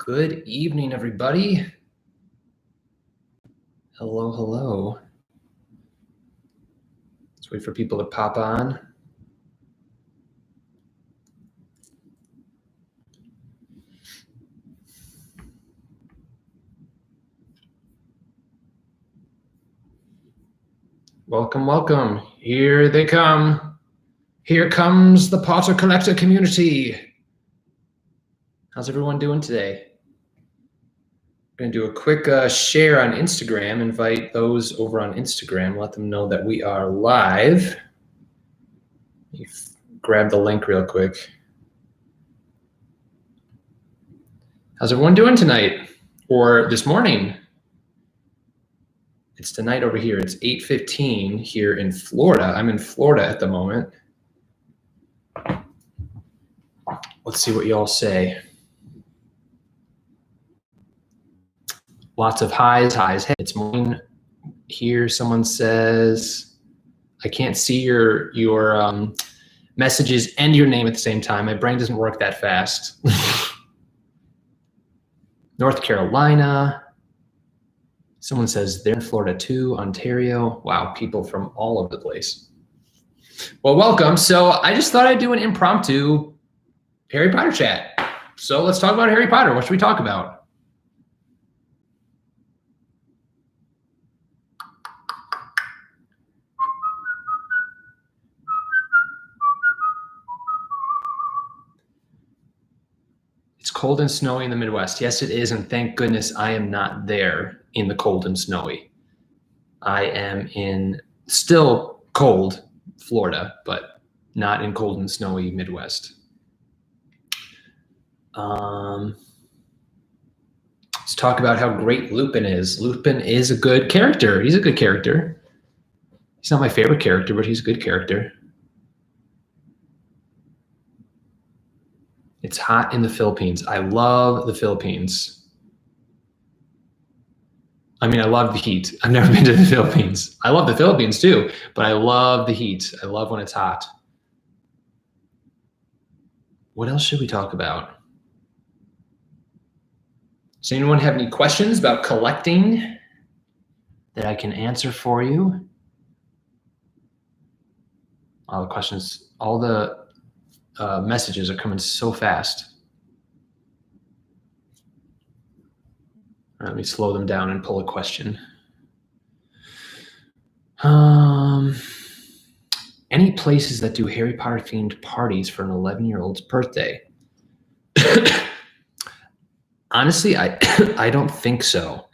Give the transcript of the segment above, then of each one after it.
Good evening, everybody. Hello, hello. Let's wait for people to pop on. Welcome, welcome. Here they come. Here comes the Potter Collector community. How's everyone doing today? I'm going to do a quick share on Instagram, invite those over on Instagram, let them know that we are live. Grab the link real quick. How's everyone doing tonight or this morning? It's tonight over here. It's 8:15 here in Florida. I'm in Florida at the moment. Let's see what y'all say. Lots of highs. Hey, it's morning here. Someone says, I can't see your messages and your name at the same time. My brain doesn't work that fast. North Carolina. Someone says they're in Florida too, Ontario. Wow, people from all over the place. Well, welcome. So I just thought I'd do an impromptu Harry Potter chat. So let's talk about Harry Potter. What should we talk about? It's cold and snowy in the Midwest. Yes, it is. And thank goodness I am not there in the cold and snowy. I am in still cold Florida, but not in cold and snowy Midwest. Let's talk about how great Lupin is. Lupin is a good character. He's a good character. He's not my favorite character, but he's a good character. It's hot in the Philippines. I love the Philippines. I mean, I love the heat. I've never been to the Philippines. I love the Philippines too, but I love the heat. I love when it's hot. What else should we talk about? Does anyone have any questions about collecting that I can answer for you? All the questions, all the messages are coming so fast. Let me slow them down and pull a question. Any places that do Harry Potter themed parties for an 11-year-old's birthday? Honestly, I don't think so.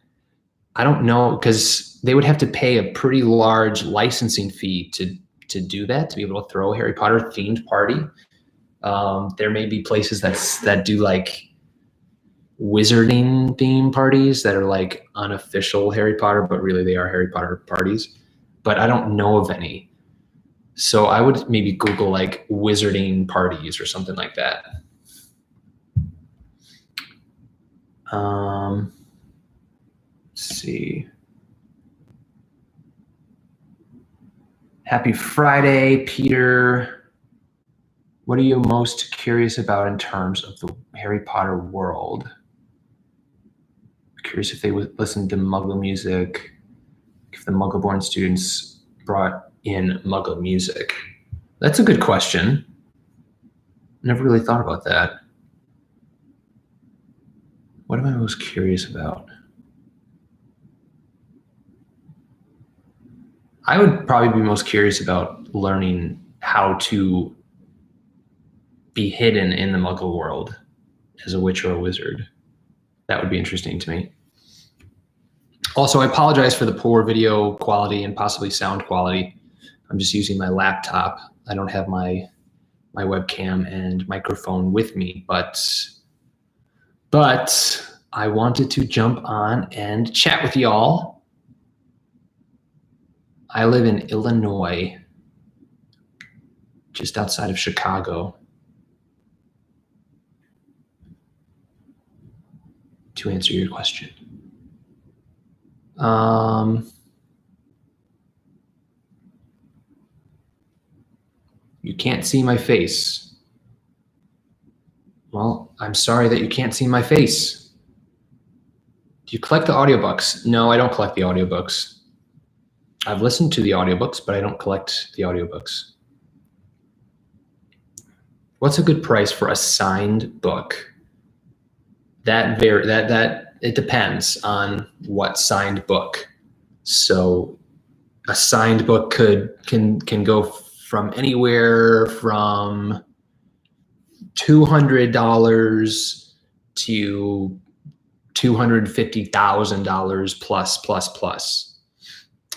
I don't know, because they would have to pay a pretty large licensing fee to do that, to be able to throw a Harry Potter themed party. There may be places that do like wizarding theme parties that are like unofficial Harry Potter, but really they are Harry Potter parties. But I don't know of any. So I would maybe Google like wizarding parties or something like that. Let's see. Happy Friday, Peter. What are you most curious about in terms of the Harry Potter world? Curious if they would listen to Muggle music, if the Muggle-born students brought in Muggle music. That's a good question. Never really thought about that. What am I most curious about? I would probably be most curious about learning how to be hidden in the Muggle world as a witch or a wizard. That would be interesting to me. Also, I apologize for the poor video quality and possibly sound quality. I'm just using my laptop. I don't have my webcam and microphone with me, but I wanted to jump on and chat with y'all. I live in Illinois, just outside of Chicago. To answer your question. You can't see my face. Well, I'm sorry that you can't see my face. Do you collect the audiobooks? No, I don't collect the audiobooks. I've listened to the audiobooks, but I don't collect the audiobooks. What's a good price for a signed book? That it depends on what signed book. So a signed book can go from anywhere from $200 to $250,000 plus.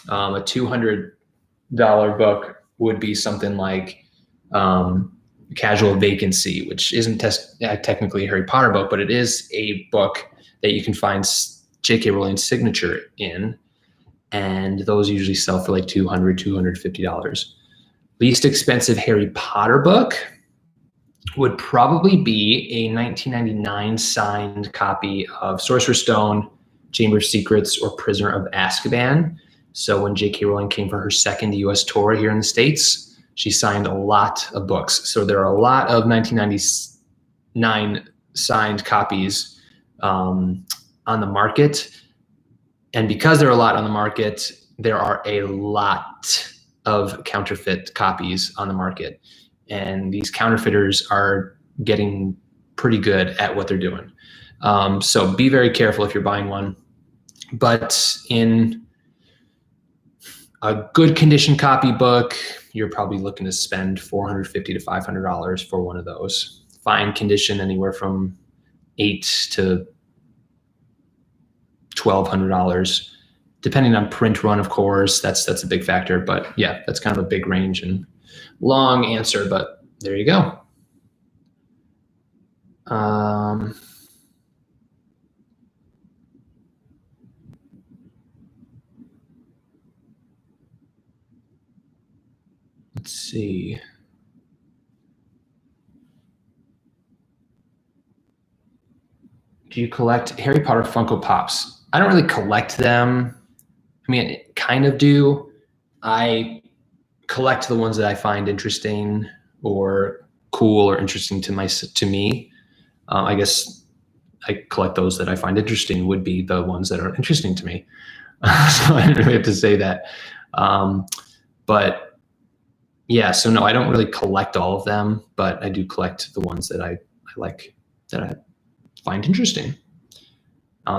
A $200 book would be something like Casual Vacancy, which isn't technically a Harry Potter book, but it is a book that you can find J.K. Rowling's signature in, and those usually sell for like $200, $250. Least expensive Harry Potter book would probably be a 1999 signed copy of Sorcerer's Stone, Chamber of Secrets, or Prisoner of Azkaban. So when J.K. Rowling came for her second U.S. tour here in the States, she signed a lot of books. So there are a lot of 1999 signed copies on the market. And because there are a lot on the market, there are a lot of counterfeit copies on the market. And these counterfeiters are getting pretty good at what they're doing. So be very careful if you're buying one. But in a good condition copybook, you're probably looking to spend $450 to $500 for one of those. Fine condition, anywhere from $800 to $1,200, depending on print run, of course. That's a big factor. But yeah, that's kind of a big range and long answer, but there you go. Let's see. Do you collect Harry Potter Funko Pops? I don't really collect them. I mean, I kind of do. I collect the ones that I find interesting or cool or interesting to me. I guess I collect those that I find interesting would be the ones that are interesting to me. So I didn't really have to say that. But yeah, so no, I don't really collect all of them, but I do collect the ones that I like, that I find interesting.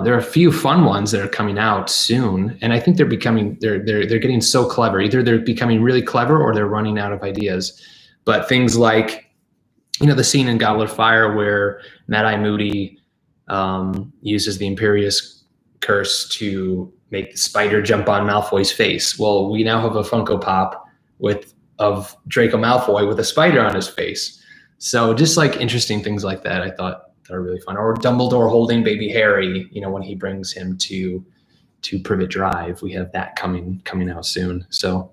There are a few fun ones that are coming out soon, and I think they're getting so clever. Either they're becoming really clever or they're running out of ideas. But things like, the scene in Goblet of Fire where Mad-Eye Moody uses the Imperious Curse to make the spider jump on Malfoy's face. Well, we now have a Funko Pop of Draco Malfoy with a spider on his face. So just like interesting things like that, I thought are really fun. Or Dumbledore holding baby Harry, when he brings him to Privet Drive. We have that coming out soon. So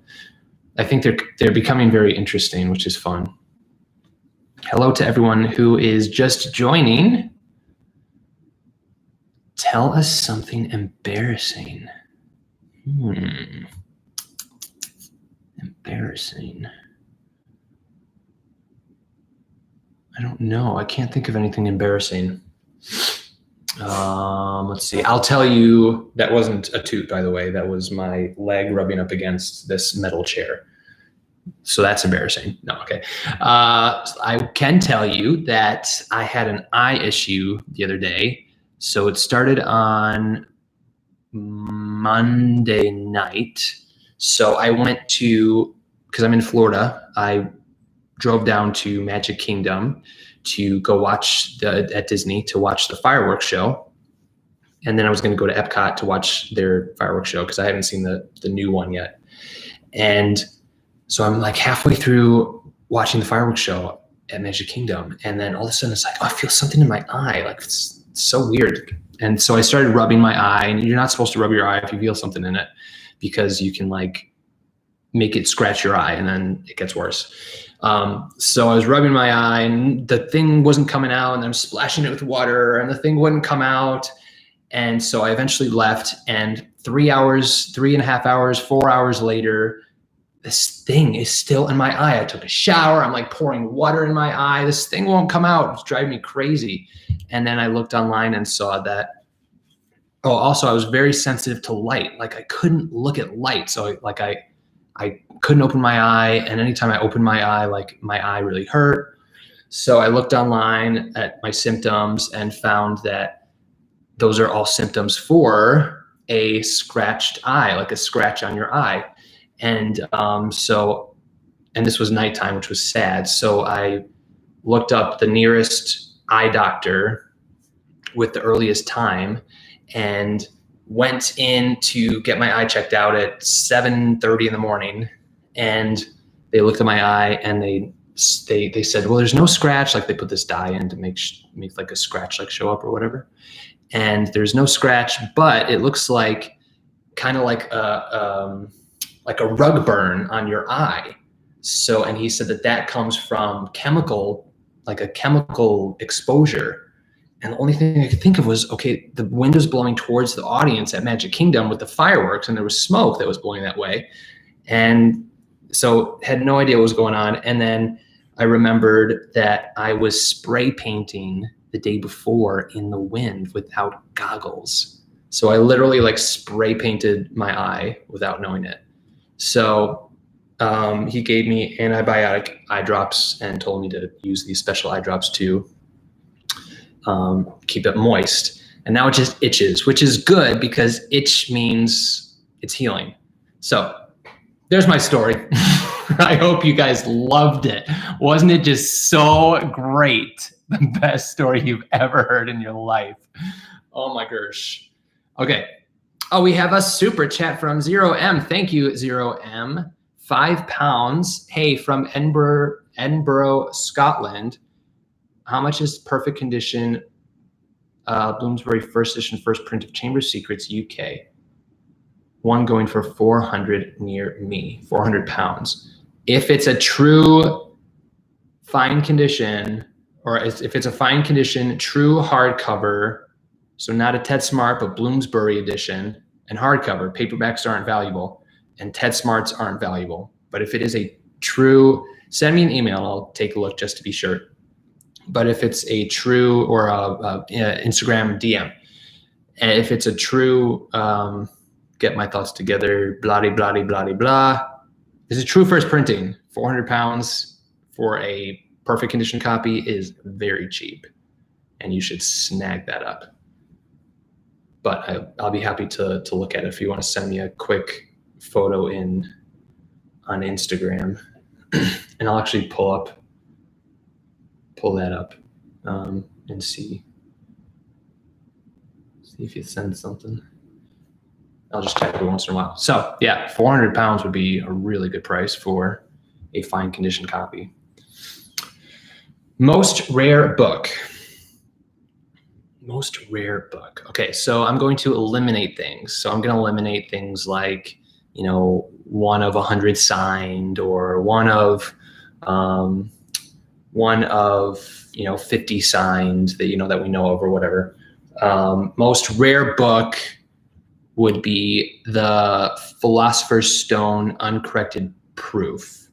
I think they're becoming very interesting, which is fun. Hello to everyone who is just joining. Tell us something embarrassing. Embarrassing. I don't know. I can't think of anything embarrassing. Let's see. I'll tell you, that wasn't a toot, by the way. That was my leg rubbing up against this metal chair. So that's embarrassing. No, okay. I can tell you that I had an eye issue the other day. So it started on Monday night. So I went because I'm in Florida, I drove down to Magic Kingdom to go watch at Disney to watch the fireworks show. And then I was going to go to Epcot to watch their fireworks show because I haven't seen the new one yet. And so I'm like halfway through watching the fireworks show at Magic Kingdom. And then all of a sudden it's like, I feel something in my eye. Like it's so weird. And so I started rubbing my eye, and you're not supposed to rub your eye if you feel something in it, because you can make it scratch your eye and then it gets worse. So I was rubbing my eye and the thing wasn't coming out, and I'm splashing it with water and the thing wouldn't come out. And so I eventually left, and 3.5 hours, 4 hours later, this thing is still in my eye. I took a shower. I'm pouring water in my eye. This thing won't come out. It's driving me crazy. And then I looked online and saw that Oh, also I was very sensitive to light. Like I couldn't look at light. So I couldn't open my eye. And anytime I opened my eye, like my eye really hurt. So I looked online at my symptoms and found that those are all symptoms for a scratched eye, like a scratch on your eye. And and this was nighttime, which was sad. So I looked up the nearest eye doctor with the earliest time and went in to get my eye checked out at 7:30 in the morning. And they looked at my eye and they said, well, there's no scratch. Like they put this dye in to make like a scratch like show up or whatever. And there's no scratch, but it looks like kind of like a rug burn on your eye. So, and he said that comes from like a chemical exposure. And the only thing I could think of was, okay, the wind was blowing towards the audience at Magic Kingdom with the fireworks, and there was smoke that was blowing that way. And so had no idea what was going on. And then I remembered that I was spray painting the day before in the wind without goggles. So I literally like spray painted my eye without knowing it. So he gave me antibiotic eye drops and told me to use these special eye drops to keep it moist. And now it just itches, which is good because itch means it's healing. So there's my story. I hope you guys loved it. Wasn't it just so great? The best story you've ever heard in your life. Oh my gosh. Okay. Oh, we have a super chat from 0M. Thank you, 0M. £5. Hey, from Edinburgh, Scotland. How much is perfect condition Bloomsbury first edition, first print of Chamber of Secrets, UK? One going for 400 near me, £400. If it's a true fine condition, or if it's a fine condition, true hardcover, so not a Ted Smart, but Bloomsbury edition and hardcover, paperbacks aren't valuable and Ted Smarts aren't valuable. But if it is a true, send me an email, I'll take a look just to be sure. But if it's a true, or Instagram DM, and if it's a true, get my thoughts together, blah, blah, blah, blah, blah. It's a true first printing. £400 for a perfect condition copy is very cheap, and you should snag that up. But I'll be happy to look at it if you want to send me a quick photo on Instagram, and I'll actually pull that up and see if you send something. I'll just check every once in a while. So yeah, £400 would be a really good price for a fine condition copy. Most rare book. Most rare book. Okay, so I'm going to eliminate things. So I'm going to eliminate things like, 1 of 100 signed, or one of 50 signed that we know of, or whatever. Most rare book would be the Philosopher's Stone Uncorrected Proof.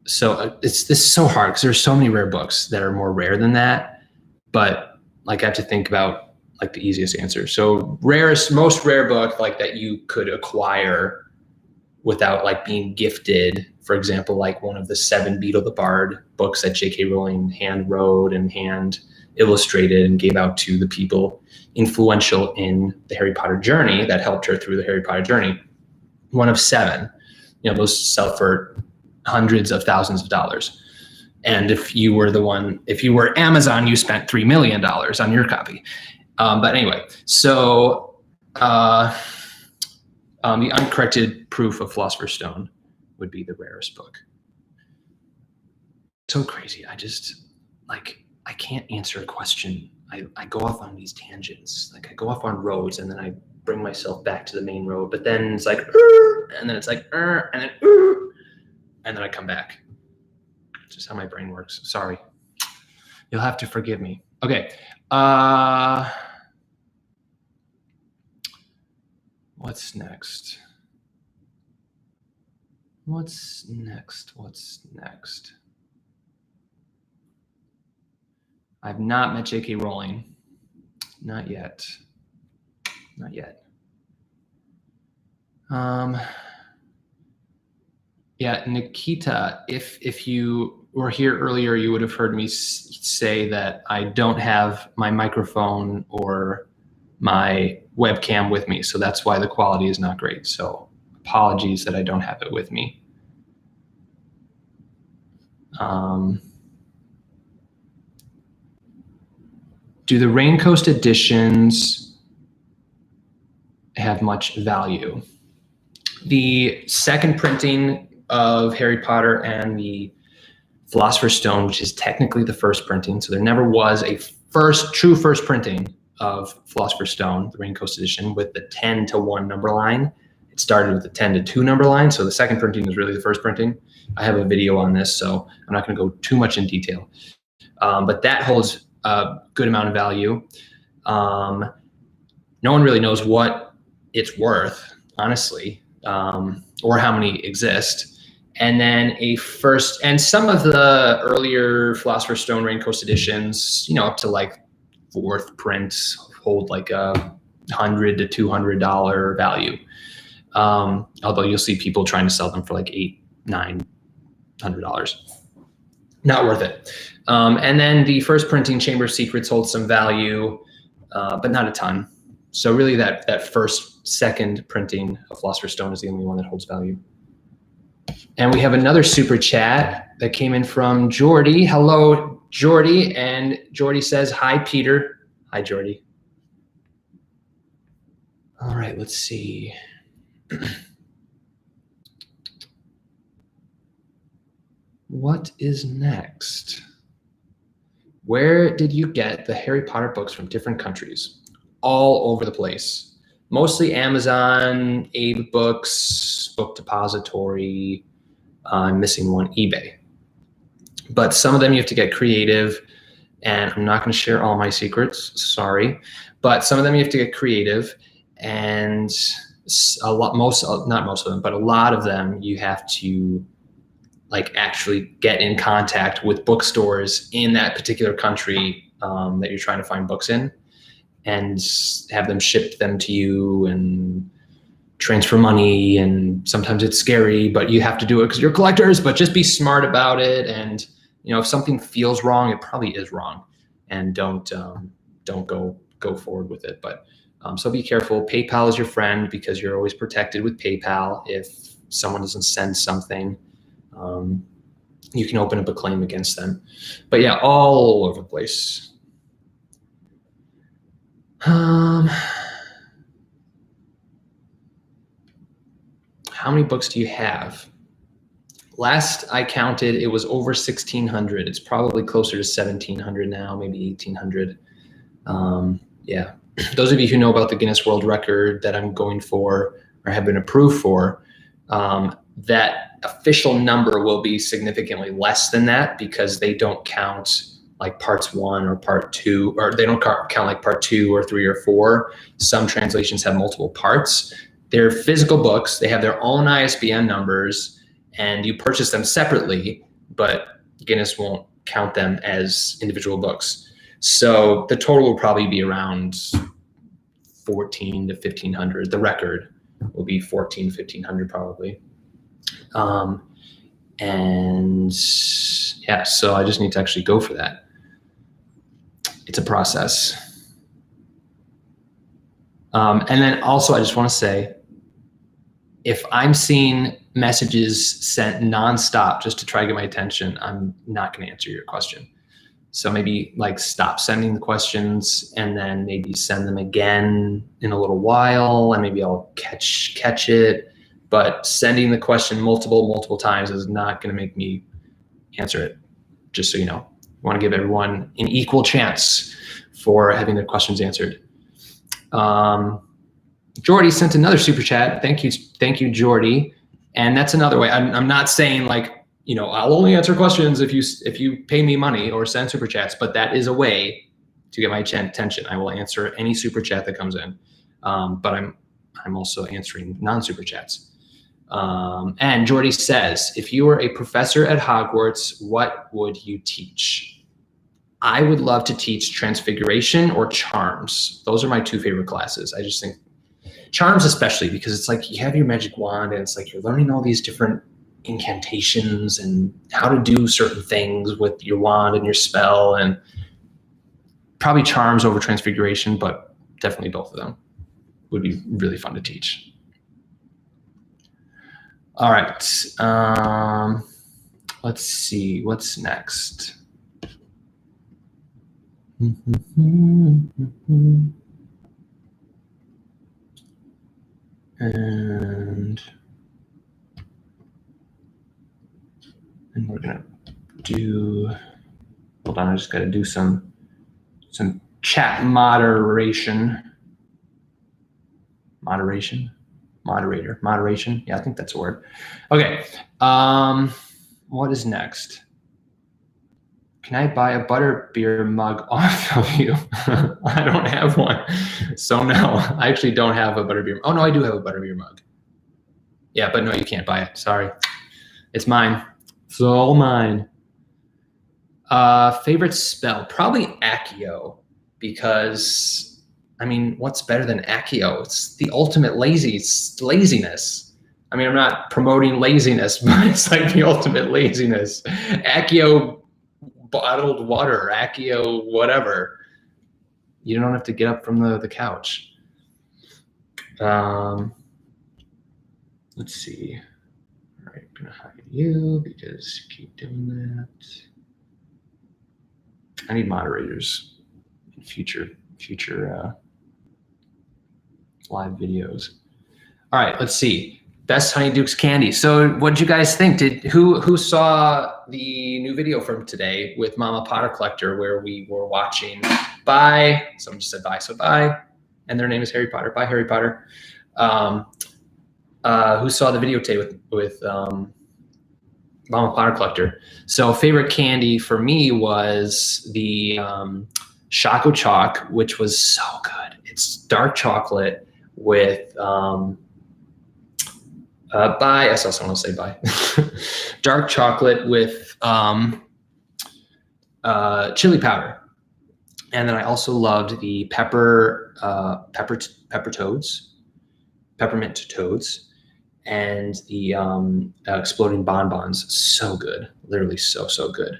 So this is so hard because there's so many rare books that are more rare than that, but like I have to think about like the easiest answer. So most rare book like that you could acquire without like being gifted, for example, like one of the 7 Beetle the Bard books that J.K. Rowling hand wrote and hand illustrated and gave out to the people influential in the Harry Potter journey that helped her through the Harry Potter journey. One of 7, those sell for hundreds of thousands of dollars. And if you were Amazon, you spent $3 million on your copy. But anyway, so the Uncorrected Proof of Philosopher's Stone would be the rarest book. So crazy. I can't answer a question. I go off on these tangents. Like I go off on roads and then I bring myself back to the main road, but then it's like, and then it's like, and then, and then I come back. It's just how my brain works. Sorry. You'll have to forgive me. Okay. What's next? What's next? I've not met J.K. Rowling, Not yet. Not yet. Yeah, Nikita, if you were here earlier, you would have heard me say that I don't have my microphone or my webcam with me. So that's why the quality is not great. So apologies that I don't have it with me. Do the Raincoast editions have much value? The second printing of Harry Potter and the Philosopher's Stone, which is technically the first printing, so there never was a true first printing of Philosopher's Stone, the Raincoast edition, with the 10 to 1 number line. It started with the 10 to 2 number line, so the second printing is really the first printing. I have a video on this, so I'm not going to go too much in detail. But that holds a good amount of value. No one really knows what it's worth, honestly, or how many exist. And then and some of the earlier Philosopher's Stone Raincoast editions, up to like 4th print, hold like a $100 to $200 value. Although you'll see people trying to sell them for like $800-900. Not worth it. And then the first printing, Chamber of Secrets, holds some value, but not a ton. So really that second printing of Philosopher's Stone is the only one that holds value. And we have another super chat that came in from Jordy. Hello, Jordy. And Jordy says, hi, Peter. Hi, Jordy. All right, let's see. What is next? Where did you get the Harry Potter books from different countries? All over the place. Mostly Amazon, Abe Books, Book Depository. I'm missing one, eBay. But some of them you have to get creative, and I'm not going to share all my secrets, sorry. But some of them you have to get creative, and not most of them, but a lot of them you have to like actually get in contact with bookstores in that particular country that you're trying to find books in, and have them ship them to you and transfer money. And sometimes it's scary, but you have to do it because you're collectors. But just be smart about it. And if something feels wrong, it probably is wrong, and don't go forward with it. But so be careful. PayPal is your friend because you're always protected with PayPal. If someone doesn't send something, you can open up a claim against them. But yeah, all over the place. How many books do you have? Last I counted, it was over 1,600. It's probably closer to 1,700 now, maybe 1,800. Yeah, those of you who know about the Guinness World Record that I'm going for or have been approved for, that official number will be significantly less than that because they don't count like parts 1 or part 2, or they don't count like part 2 or 3 or 4. Some translations have multiple parts. They're physical books. They have their own ISBN numbers, and you purchase them separately, but Guinness won't count them as individual books. So the total will probably be around 14 to 1,500. The record will be 14, 1,500 probably. And yeah, so I just need to actually go for that. It's a process. And then also I just want to say, if I'm seeing messages sent nonstop just to try to get my attention, I'm not going to answer your question. So maybe like stop sending the questions and then maybe send them again in a little while, and maybe I'll catch it. But sending the question multiple times is not going to make me answer it, just so you know. I want to give everyone an equal chance for having their questions answered. Jordy sent another super chat. Thank you, Jordy. And that's another way. I'm not saying like, I'll only answer questions if you pay me money or send super chats, but that is a way to get my attention. I will answer any super chat that comes in, but I'm also answering non-super chats. And Jordy says, if you were a professor at Hogwarts, what would you teach? I would love to teach Transfiguration or Charms. Those are my two favorite classes. I just think Charms especially, because it's like you have your magic wand and it's like you're learning all these different incantations and how to do certain things with your wand and your spell, and probably Charms over Transfiguration, but definitely both of them would be really fun to teach. All right. Let's see. What's next? And we're gonna do. Hold on, I just gotta do some chat moderation. Moderation. Yeah, I think that's a word. Okay. What is next? Can I buy a butterbeer mug off of you? I don't have one. So no, I actually don't have a butterbeer. Oh no, I do have a butterbeer mug. Yeah, but no, you can't buy it. Sorry. It's mine. It's all mine. Favorite spell? Probably Accio, because I mean, what's better than Accio? It's the ultimate laziness. I mean, I'm not promoting laziness, but it's like the ultimate laziness. Accio bottled water, Accio whatever. You don't have to get up from the couch. Let's see. All right, I'm gonna hide you because you keep doing that. I need moderators in future live videos. All right, let's see. Best Honeyduke's candy. So what did you guys think? Who saw the new video from today with Mama Potter Collector where we were watching Bye? Someone just said bye, so bye. And their name is Harry Potter. Bye, Harry Potter. Who saw the video today with Mama Potter Collector? So favorite candy for me was the Choco Chalk, which was so good. It's dark chocolate with bye. I saw someone say bye. Dark chocolate with chili powder, and then I also loved the peppermint toads, and the exploding bonbons. So good, literally so good.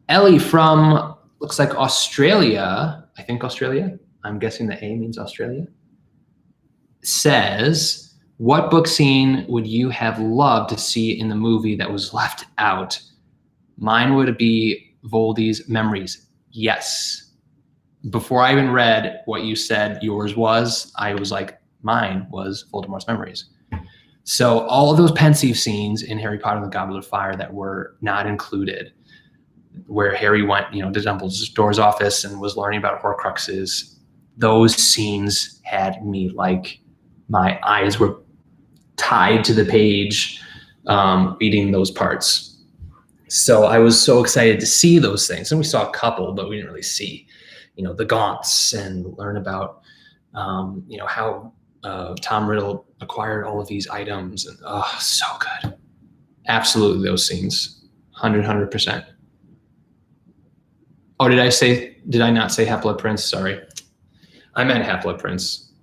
Ellie from looks like Australia. I think Australia. I'm guessing the A means Australia. Says, what book scene would you have loved to see in the movie that was left out? Mine would be Voldy's Memories. Yes. Before I even read what you said yours was, I was like, mine was Voldemort's Memories. So all of those pensive scenes in Harry Potter and the Goblet of Fire that were not included, where Harry went, to Dumbledore's office and was learning about Horcruxes, those scenes had me like, my eyes were tied to the page, reading those parts. So I was so excited to see those things. And we saw a couple, but we didn't really see, the Gaunts and learn about, how Tom Riddle acquired all of these items. And so good. Absolutely those scenes. 100%. Oh, did I not say Half-Blood Prince? Sorry. I meant Half-Blood Prince.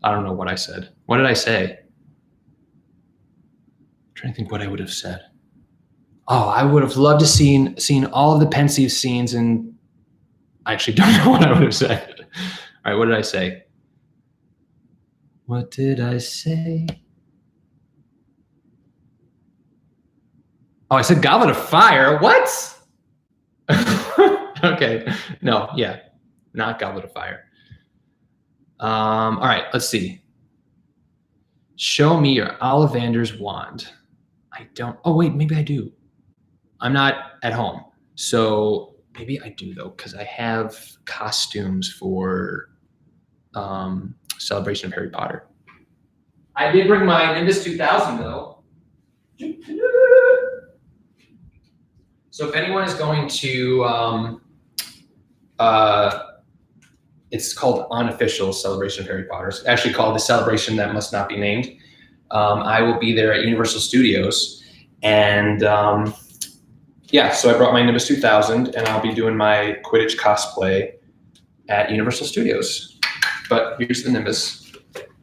I don't know what I said. What did I say? I'm trying to think what I would have said. Oh, I would have loved to seen all of the pensive scenes, and I actually don't know what I would have said. All right, what did I say? What did I say? Oh, I said Goblet of Fire. What? Okay. No, yeah. Not Goblet of Fire. All right, let's see. Show me your Ollivander's wand. I don't. Oh, wait, maybe I do. I'm not at home. So maybe I do, though, because I have costumes for Celebration of Harry Potter. I did bring mine in this 2000, though. So if anyone is going to, it's called Unofficial Celebration of Harry Potter. It's actually called the Celebration That Must Not Be Named. I will be there at Universal Studios, and yeah, so I brought my Nimbus 2000, and I'll be doing my Quidditch cosplay at Universal Studios. But here's the Nimbus.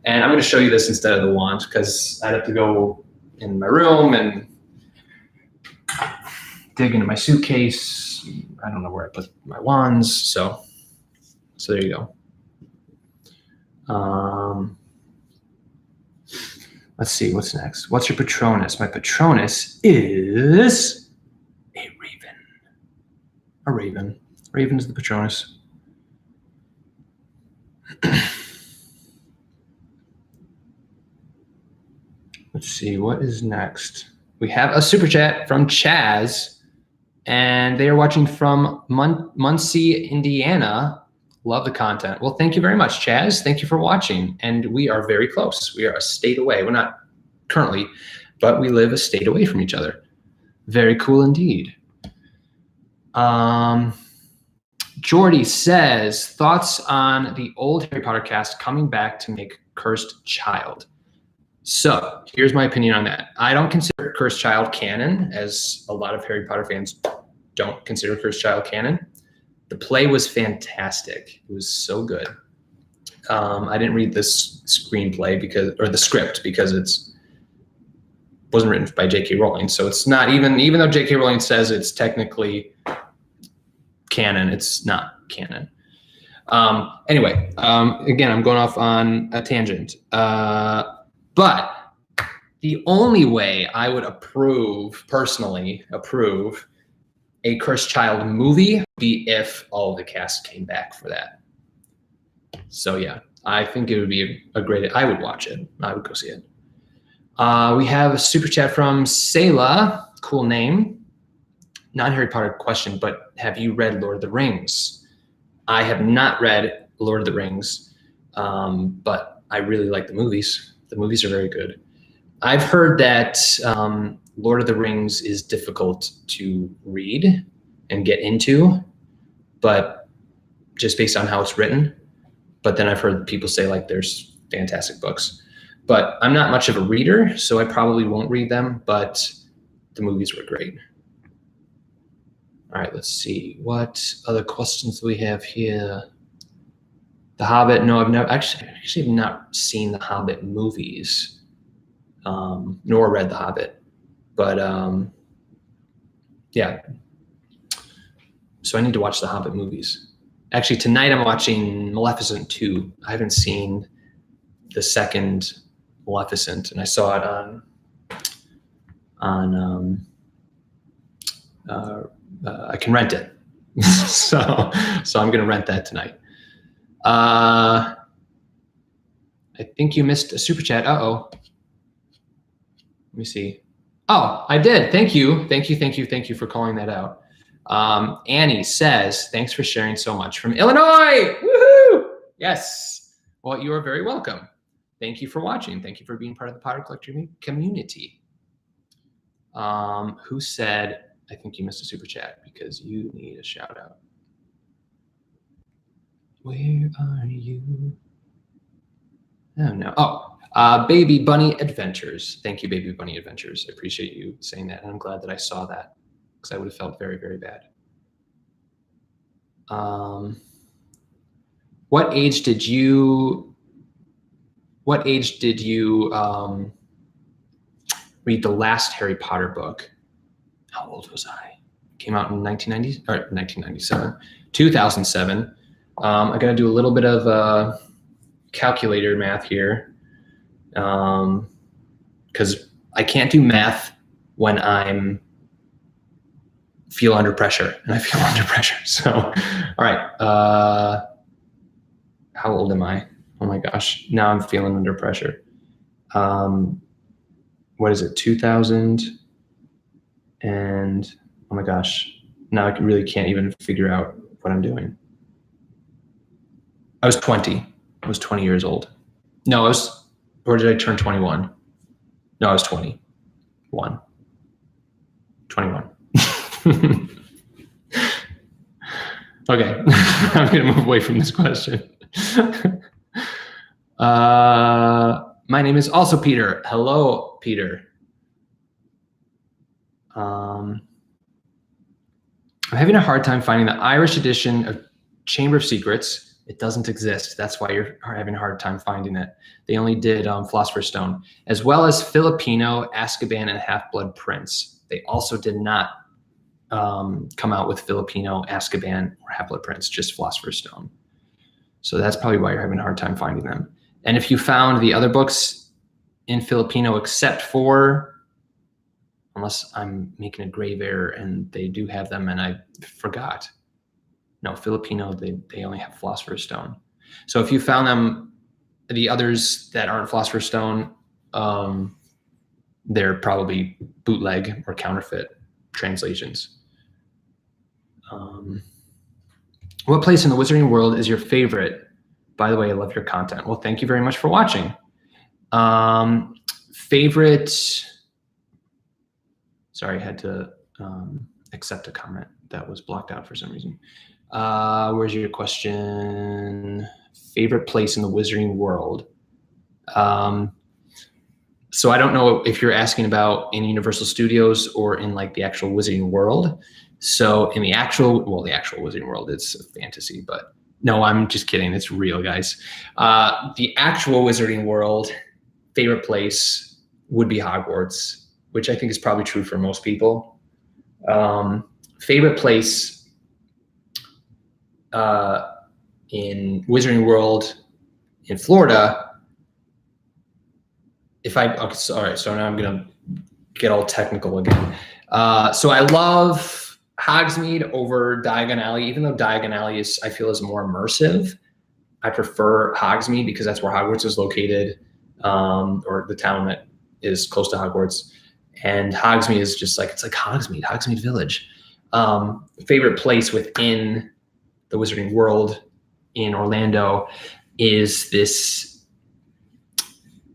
And I'm going to show you this instead of the wand, because I'd have to go in my room and dig into my suitcase. I don't know where I put my wands, so there you go. Let's see, what's next? What's your Patronus? My Patronus is a raven. A raven. Raven is the Patronus. Let's see, what is next? We have a super chat from Chaz, and they are watching from Muncie, Indiana. Love the content. Well, thank you very much, Chaz. Thank you for watching. And we are very close. We are a state away. We're not currently, but we live a state away from each other. Very cool indeed. Jordy says, thoughts on the old Harry Potter cast coming back to make Cursed Child? So here's my opinion on that. I don't consider Cursed Child canon, as a lot of Harry Potter fans don't consider Cursed Child canon. The play was fantastic. It was so good. I didn't read this screenplay or the script, because wasn't written by J.K. Rowling. So it's not even though J.K. Rowling says it's technically canon, it's not canon. Anyway, again, I'm going off on a tangent. But the only way I would personally approve a Cursed Child movie would be if all of the cast came back for that. So yeah, I think it would be I would watch it. I would go see it. We have a super chat from Sayla, cool name. Not Harry Potter question, but have you read Lord of the Rings? I have not read Lord of the Rings, but I really like the movies. The movies are very good. I've heard that Lord of the Rings is difficult to read and get into, but just based on how it's written. But then I've heard people say like there's fantastic books. But I'm not much of a reader, so I probably won't read them, but the movies were great. All right, let's see. What other questions do we have here? The Hobbit. No, I've never actually have not seen the Hobbit movies, nor read the Hobbit. But yeah. So I need to watch the Hobbit movies. Actually, tonight I'm watching Maleficent 2. I haven't seen the second Maleficent, and I saw it on I can rent it. so I'm gonna rent that tonight. I think you missed a super chat. Uh-oh. Let me see. Oh, I did. Thank you for calling that out. Annie says, thanks for sharing so much from Illinois. Woohoo! Yes. Well, you are very welcome. Thank you for watching. Thank you for being part of the Potter Collector community. Who said, I think you missed a super chat because you need a shout out. Where are you? Oh, no. Oh, Baby Bunny Adventures. Thank you, Baby Bunny Adventures. I appreciate you saying that. And I'm glad that I saw that because I would have felt very, very bad. What age did you read the last Harry Potter book? How old was I? Came out in 2007. I got to do a little bit of calculator math here because I can't do math when I'm feel under pressure, and I feel under pressure. So, all right. How old am I? Oh my gosh. Now I'm feeling under pressure. What is it? 2000 and oh my gosh. Now I really can't even figure out what I'm doing. I was 20. I was 20 years old. No, or did I turn 21? No, I was 21. 21. Okay, I'm gonna move away from this question. My name is also Peter. Hello, Peter. I'm having a hard time finding the Irish edition of Chamber of Secrets. It doesn't exist. That's why you're having a hard time finding it. They only did Philosopher's Stone, as well as Filipino, Azkaban, and Half-Blood Prince. They also did not come out with Filipino, Azkaban, or Half-Blood Prince, just Philosopher's Stone. So that's probably why you're having a hard time finding them. And if you found the other books in Filipino, except for, unless I'm making a grave error and they do have them and I forgot. No, Filipino, they only have Philosopher's Stone. So if you found them, the others that aren't Philosopher's Stone, they're probably bootleg or counterfeit translations. What place in the Wizarding world is your favorite? By the way, I love your content. Well, thank you very much for watching. Favorite, sorry, I had to accept a comment that was blocked out for some reason. Where's your question? Favorite place in the Wizarding world? So I don't know if you're asking about in Universal Studios or in like the actual Wizarding world. So in the actual Wizarding world, it's a fantasy, but no, I'm just kidding. It's real, guys. The actual Wizarding world, favorite place would be Hogwarts, which I think is probably true for most people. Favorite place in Wizarding world in Florida. All right, so now I'm gonna get all technical again. So I love Hogsmeade over Diagon Alley, even though Diagon Alley I feel is more immersive. I prefer Hogsmeade because that's where Hogwarts is located, or the town that is close to Hogwarts. And Hogsmeade is just like, it's like Hogsmeade Village. Favorite place within the Wizarding world in Orlando is this.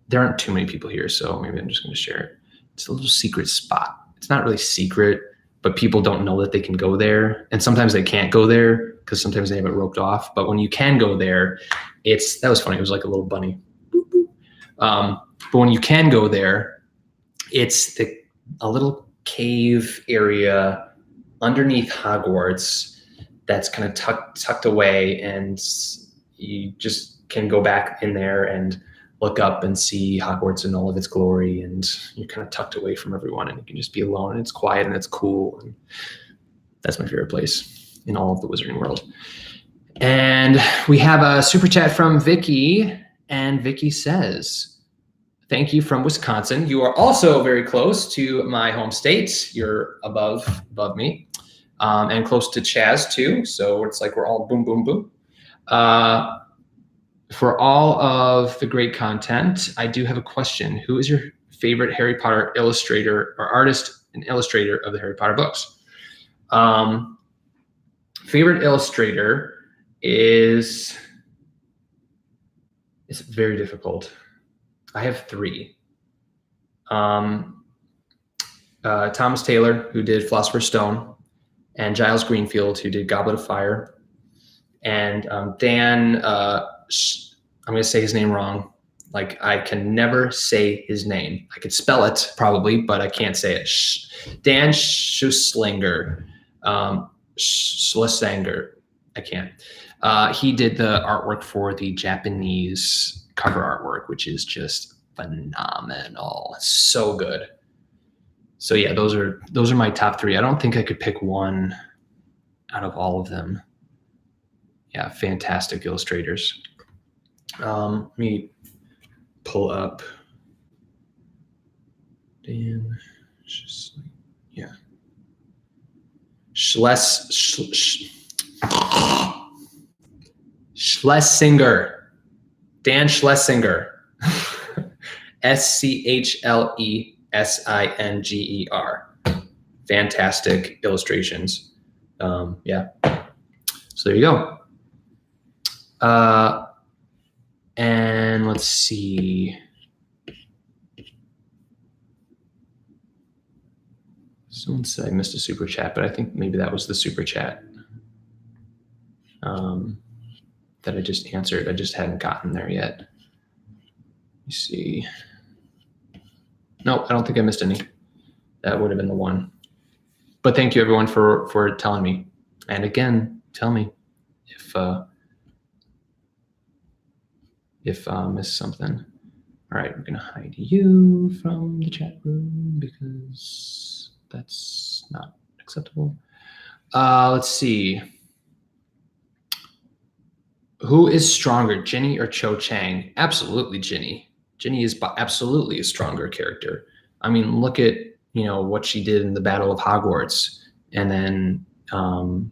There aren't too many people here, so maybe I'm just going to share it. It's a little secret spot. It's not really secret, but people don't know that they can go there. And sometimes they can't go there because sometimes they have it roped off. But when you can go there, that was funny. It was like a little bunny. But when you can go there, it's a little cave area underneath Hogwarts that's kind of tucked away, and you just can go back in there and look up and see Hogwarts in all of its glory, and you're kind of tucked away from everyone, and you can just be alone, and it's quiet and it's cool. And that's my favorite place in all of the Wizarding world. And we have a super chat from Vicky, and Vicky says, thank you from Wisconsin. You are also very close to my home state. You're above me, and close to Chaz too. So it's like we're all boom, boom, boom. For all of the great content, I do have a question. Who is your favorite Harry Potter illustrator or artist and illustrator of the Harry Potter books? Favorite illustrator is very difficult. I have three. Thomas Taylor, who did Philosopher's Stone, and Giles Greenfield, who did Goblet of Fire, and Dan, I'm going to say his name wrong. Like, I can never say his name. I could spell it probably, but I can't say it. Dan Schlesinger. Schlesinger. I can't. He did the artwork for the Japanese cover artwork, which is just phenomenal. So good. So yeah, those are my top three. I don't think I could pick one out of all of them. Yeah, fantastic illustrators. Let me pull up Dan. Yeah. Schlesinger. Dan Schlesinger. Schlesinger. Fantastic illustrations. Yeah. So there you go. And let's see. Someone said I missed a super chat, but I think maybe that was the super chat that I just answered. I just hadn't gotten there yet. Let me see. No, I don't think I missed any. That would have been the one. But thank you everyone for telling me. And again, tell me if I missed something. All right, I'm gonna hide you from the chat room because that's not acceptable. Let's see. Who is stronger, Ginny or Cho Chang? Absolutely Ginny. Ginny is absolutely a stronger character. I mean, look at, you know, what she did in the Battle of Hogwarts. And then, well,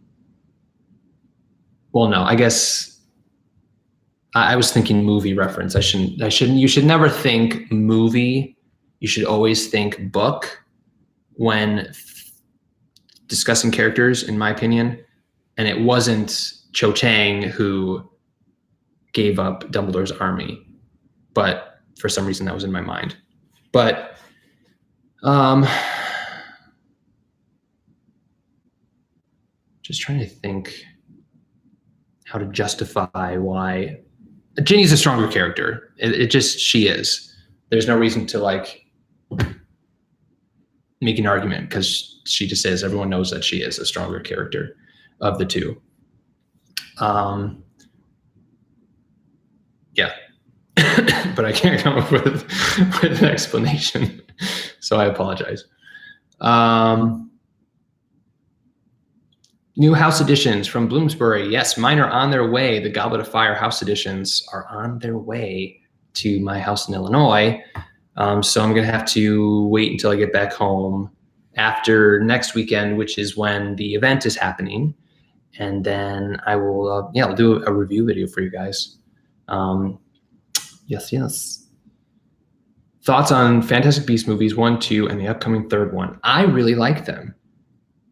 no, I guess I was thinking movie reference. You should never think movie. You should always think book when discussing characters, in my opinion. And it wasn't Cho Chang who gave up Dumbledore's army, but for some reason that was in my mind. But just trying to think how to justify why Ginny's a stronger character. It just, she is. There's no reason to like make an argument because she just is. Everyone knows that she is a stronger character of the two. Yeah, but I can't come up with an explanation, so I apologize. New house editions from Bloomsbury. Yes, mine are on their way. The Goblet of Fire house editions are on their way to my house in Illinois. So I'm going to have to wait until I get back home after next weekend, which is when the event is happening. And then I will, I'll do a review video for you guys. Yes. Thoughts on Fantastic Beasts movies 1, 2, and the upcoming third one. I really like them.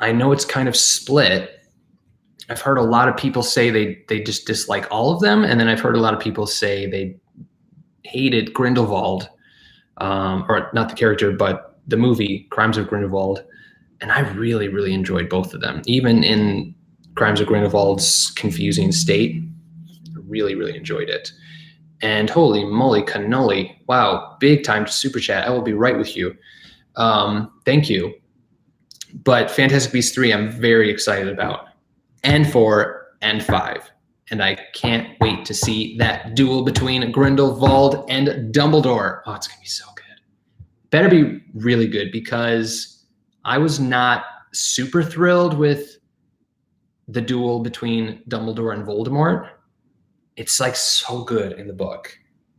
I know it's kind of split. I've heard a lot of people say they just dislike all of them, and then I've heard a lot of people say they hated Grindelwald, or not the character, but the movie Crimes of Grindelwald. And I really, really enjoyed both of them. Even in Crimes of Grindelwald's confusing state, I really, really enjoyed it. And holy moly cannoli, wow, big time super chat. I will be right with you. Thank you. But Fantastic Beasts 3, I'm very excited about. And 4 and 5. And I can't wait to see that duel between Grindelwald and Dumbledore. Oh, it's going to be so good. Better be really good, because I was not super thrilled with the duel between Dumbledore and Voldemort. It's like so good in the book.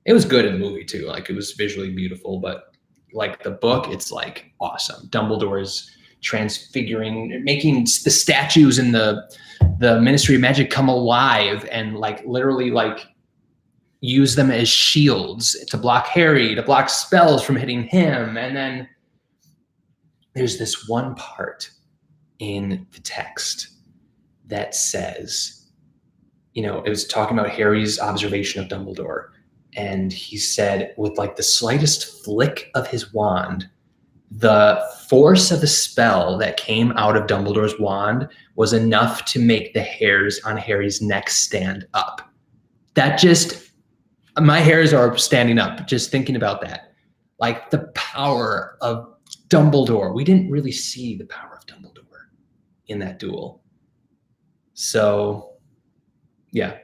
It was good in the movie too. Like, it was visually beautiful, but like the book, it's like awesome. Dumbledore's transfiguring, making the statues in the Ministry of Magic come alive and like literally like use them as shields to block Harry, to block spells from hitting him. And then there's this one part in the text that says, you know, it was talking about Harry's observation of Dumbledore. And he said, with like the slightest flick of his wand, the force of the spell that came out of Dumbledore's wand was enough to make the hairs on Harry's neck stand up. That just, my hairs are standing up just thinking about that. Like the power of Dumbledore. We didn't really see the power of Dumbledore in that duel. So yeah,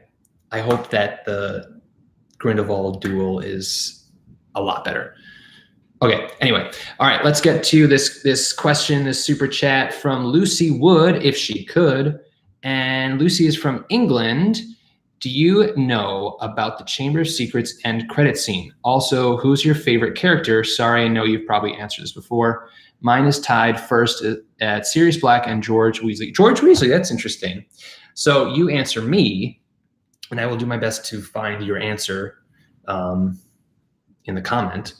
I hope that the Grindelwald duel is a lot better. Okay, anyway, all right, let's get to this question, this super chat from Lucy Wood, if she could. And Lucy is from England. Do you know about the Chamber of Secrets end credit scene? Also, who's your favorite character? Sorry, I know you've probably answered this before. Mine is tied first at Sirius Black and George Weasley. George Weasley, that's interesting. So you answer me, and I will do my best to find your answer in the comment.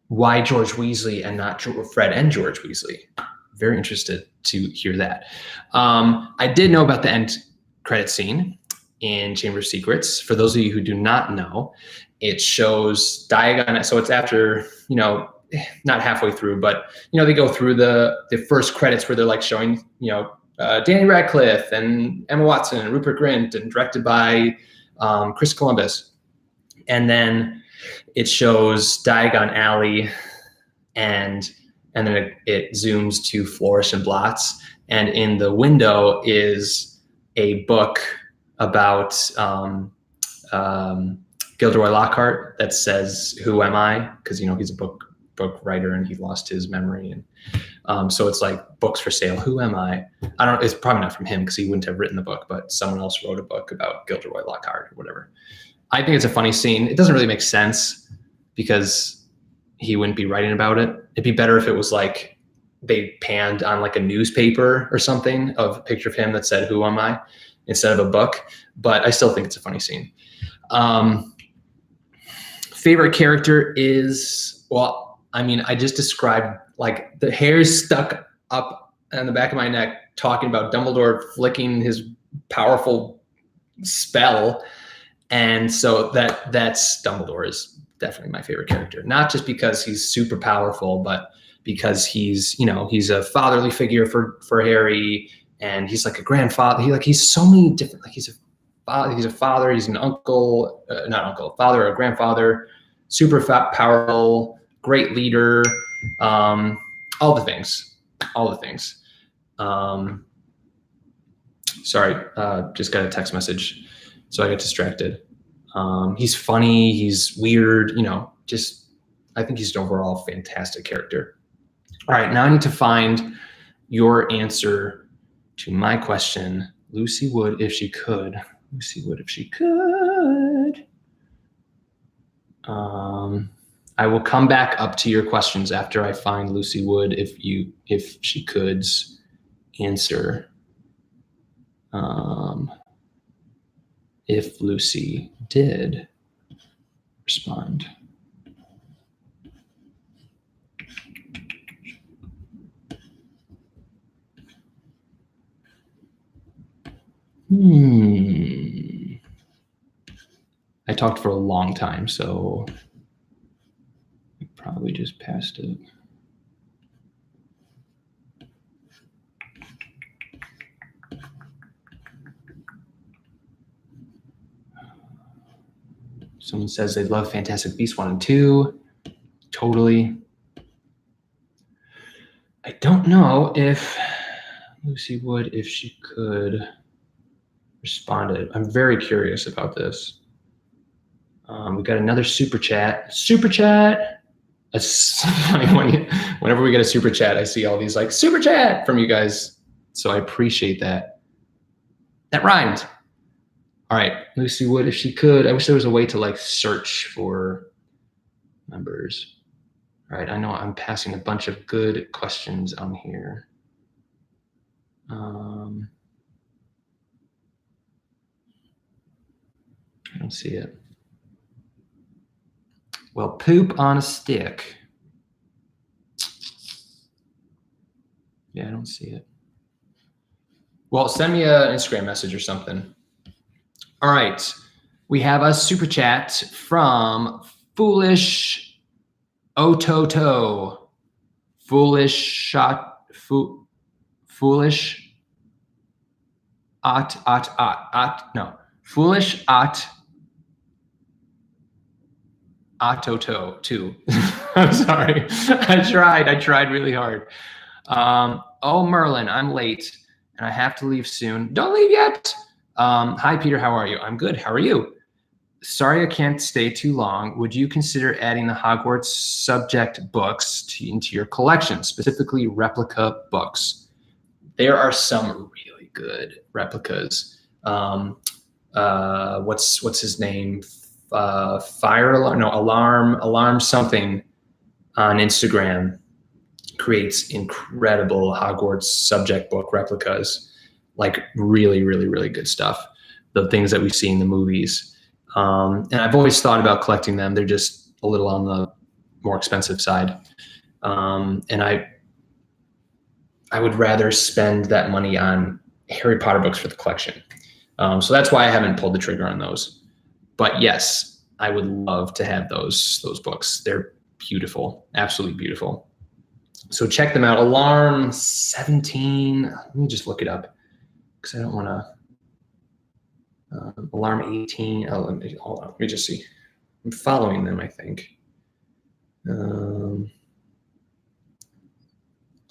Why George Weasley and not Fred and George Weasley? Very interested to hear that. I did know about the end credit scene in Chamber of Secrets. For those of you who do not know, it shows Diagon. So it's after, you know, not halfway through, but, you know, they go through the first credits where they're like showing, you know, Danny Radcliffe and Emma Watson and Rupert Grint, and directed by Chris Columbus. And then it shows Diagon Alley and and then it zooms to Flourish and Blots, and in the window is a book about Gilderoy Lockhart that says, "Who am I?" Because he's a book writer and he lost his memory, and so it's like books for sale. Who am I? I don't. It's probably not from him because he wouldn't have written the book, but someone else wrote a book about Gilderoy Lockhart or whatever. I think it's a funny scene. It doesn't really make sense because he wouldn't be writing about it. It'd be better if it was like they panned on like a newspaper or something of a picture of him that said, "Who am I?" instead of a book. But I still think it's a funny scene. Favorite character is, well, I mean, I just described like the hairs stuck up on the back of my neck talking about Dumbledore flicking his powerful spell. And so that's Dumbledore is definitely my favorite character, not just because he's super powerful, but because he's a fatherly figure for Harry, and he's like a grandfather. He's so many different, like he's a father, he's an uncle, father or grandfather, super powerful, great leader, all the things. Sorry, just got a text message, so I got distracted. He's funny, he's weird, I think he's an overall fantastic character. All right, now I need to find your answer to my question. Lucy would if she could. I will come back up to your questions after I find Lucy Wood if she could's answer. If Lucy did respond. I talked for a long time, so I probably just passed it. Someone says they love Fantastic Beasts 1 and 2. Totally. I don't know if Lucy would, if she could, responded. I'm very curious about this. We got another super chat. Whenever we get a super chat, I see all these like super chat from you guys. So I appreciate that. That rhymed. All right, Lucy would if she could. I wish there was a way to like search for members. All right, I know I'm passing a bunch of good questions on here. I don't see it. Well, poop on a stick. Yeah, I don't see it. Well, send me an Instagram message or something. All right, we have a super chat from Foolish Ototo. Foolish Atoto too. I'm sorry. I tried really hard. Oh, Merlin, I'm late and I have to leave soon. Don't leave yet. Hi, Peter. How are you? I'm good. How are you? Sorry, I can't stay too long. Would you consider adding the Hogwarts subject books into your collection, specifically replica books? There are some really good replicas. What's his name? Alarm something on Instagram creates incredible Hogwarts subject book replicas, like really, really, really good stuff. The things that we see in the movies. And I've always thought about collecting them. They're just a little on the more expensive side. And I would rather spend that money on Harry Potter books for the collection. So that's why I haven't pulled the trigger on those. But yes, I would love to have those books. They're beautiful, absolutely beautiful. So check them out. Alarm 17. Let me just look it up because I don't want to. Alarm 18. Oh, hold on. Let me just see. I'm following them, I think.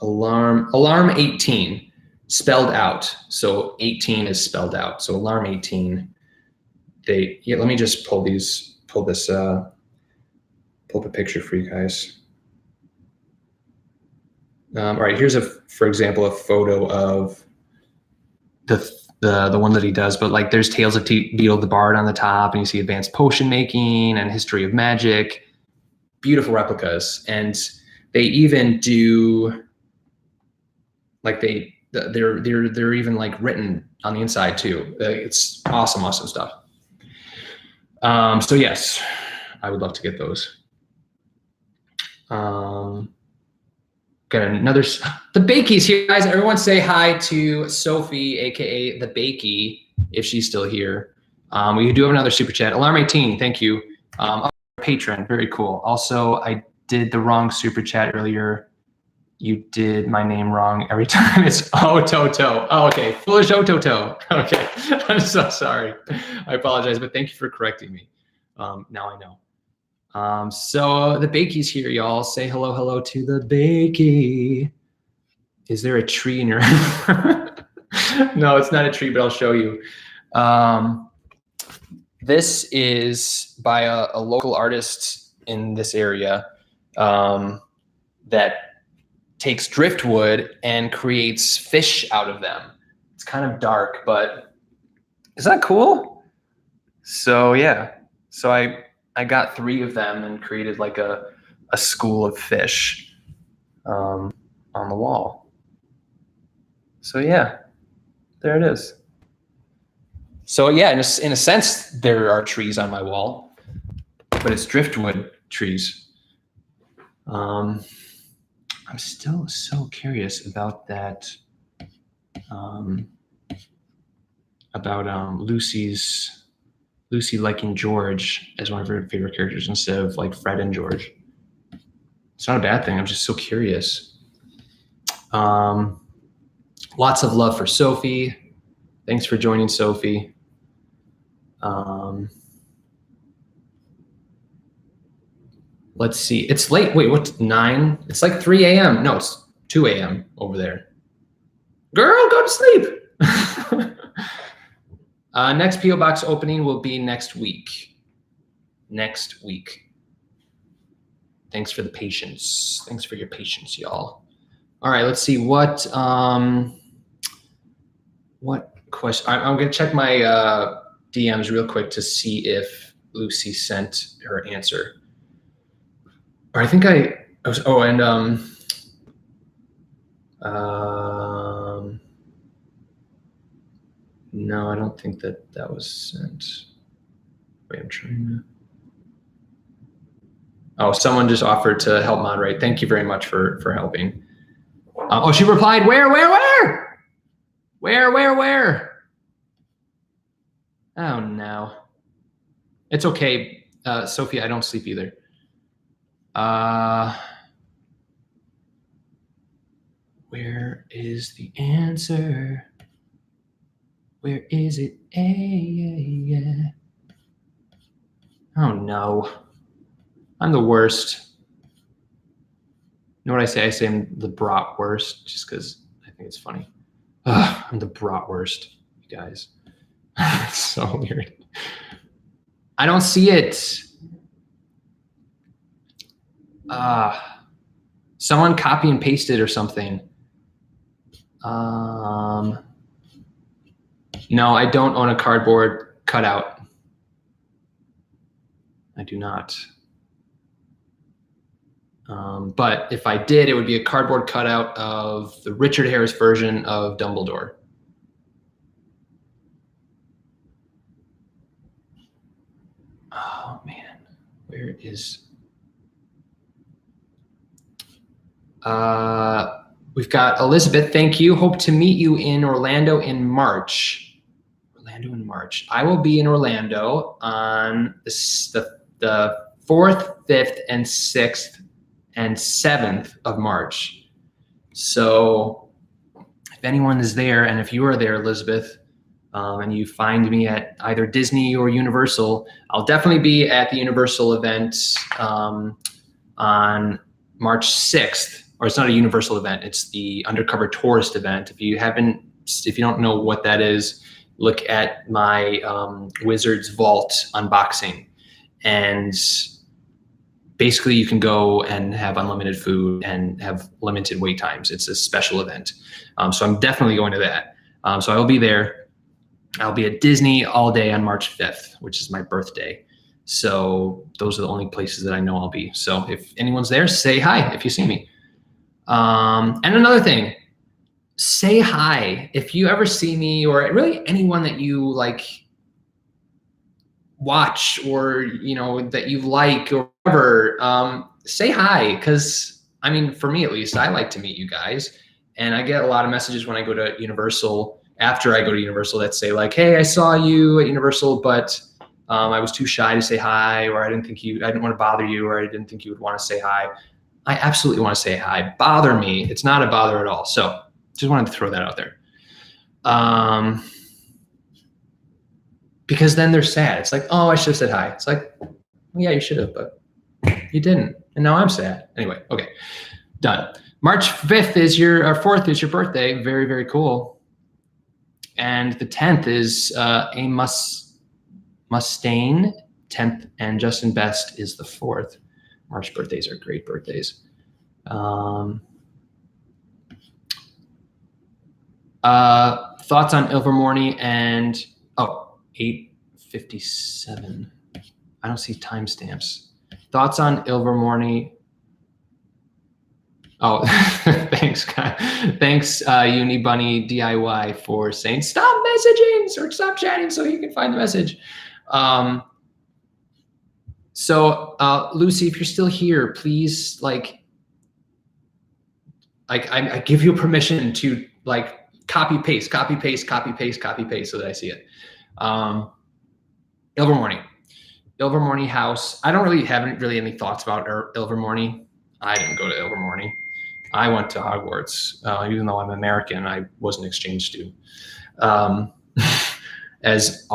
Alarm 18, spelled out. So 18 is spelled out. So alarm 18. Let me just pull up a picture for you guys. All right, here's for example, a photo of the one that he does, but like there's Tales of Beetle the Bard on the top, and you see advanced potion making and history of magic, beautiful replicas. And they even do like they're even like written on the inside too. It's awesome stuff. So yes, I would love to get those. Got another, the Bakey's here, guys. Everyone say hi to Sophie, aka the Bakey, if she's still here. We do have another super chat. Alarm 18, thank you. Patron, very cool. Also, I did the wrong super chat earlier. You did my name wrong every time. It's Ototo. Oh, okay. Foolish Ototo. Okay. I'm so sorry. I apologize, but thank you for correcting me. Now I know. So the Bakey's here, y'all. Say hello to the Bakey. Is there a tree in your No, it's not a tree, but I'll show you. This is by a local artist in this area that takes driftwood and creates fish out of them. It's kind of dark, but isn't that cool? So yeah, so I got 3 of them and created like a school of fish on the wall. So yeah, there it is. So yeah, in a sense, there are trees on my wall, but it's driftwood trees. I'm still so curious about that, about Lucy liking George as one of her favorite characters instead of like Fred and George. It's not a bad thing. I'm just so curious. Lots of love for Sophie. Thanks for joining, Sophie. Let's see. It's late. Wait, what's 9? It's like 3 a.m. No, it's 2 a.m. over there. Girl, go to sleep. Next P.O. Box opening will be next week. Next week. Thanks for the patience. Thanks for your patience, y'all. All right, let's see what question. I'm gonna check my DMs real quick to see if Lucy sent her answer. Or I think I was. Oh, and no, I don't think that was sent. Wait, I'm trying to. Oh, someone just offered to help moderate. Thank you very much for helping. Oh, she replied, where? Oh, no. It's okay, Sophie, I don't sleep either. Where is the answer? Where is it? Yeah. Oh, no. I'm the worst. You know what I say? I say I'm the bratwurst just because I think it's funny. Ugh, I'm the bratwurst, you guys. It's so weird. I don't see it. Someone copy and paste it or something. No, I don't own a cardboard cutout. I do not. But if I did, it would be a cardboard cutout of the Richard Harris version of Dumbledore. Oh man, where is? We've got Elizabeth. Thank you. Hope to meet you in Orlando in March. I will be in Orlando on the 4th, 5th, and 6th and 7th of March. So if anyone is there, and if you are there, Elizabeth, and you find me at either Disney or Universal, I'll definitely be at the Universal event on March 6th, or it's not a Universal event. It's the Undercover Tourist event. If you don't know what that is, look at my Wizards Vault unboxing, and basically you can go and have unlimited food and have limited wait times. It's a special event. So I'm definitely going to that. So I will be there. I'll be at Disney all day on March 5th, which is my birthday. So those are the only places that I know I'll be. So if anyone's there, say hi if you see me. And another thing, say hi if you ever see me, or really anyone that you like watch, or that you like, or whatever. Say hi, because I mean, for me at least, I like to meet you guys, and I get a lot of messages when I go to Universal, after I go to Universal, that say like, hey, I saw you at Universal, but I was too shy to say hi, or I didn't want to bother you, or I didn't think you would want to say hi. I absolutely want to say hi. Bother me. It's not a bother at all. So just wanted to throw that out there. Because then they're sad. It's like, oh, I should have said hi. It's like, well, yeah, you should have, but you didn't. And now I'm sad. Anyway, okay, done. March 5th is your 4th is your birthday. Very, very cool. And the 10th is a Mustaine, 10th, and Justin Best is the 4th. March birthdays are great birthdays. Thoughts on Ilvermorny and 8:57. I don't see timestamps. Thoughts on Ilvermorny. Oh, thanks, thanks, Uni Bunny DIY, for saying stop messaging or stop chatting so you can find the message. So Lucy, if you're still here, please I give you permission to copy paste so that I see it. Ilvermorny house. I don't have any thoughts about Ilvermorny. I didn't go to Ilvermorny. I went to Hogwarts, even though I'm American. I was an exchange student, as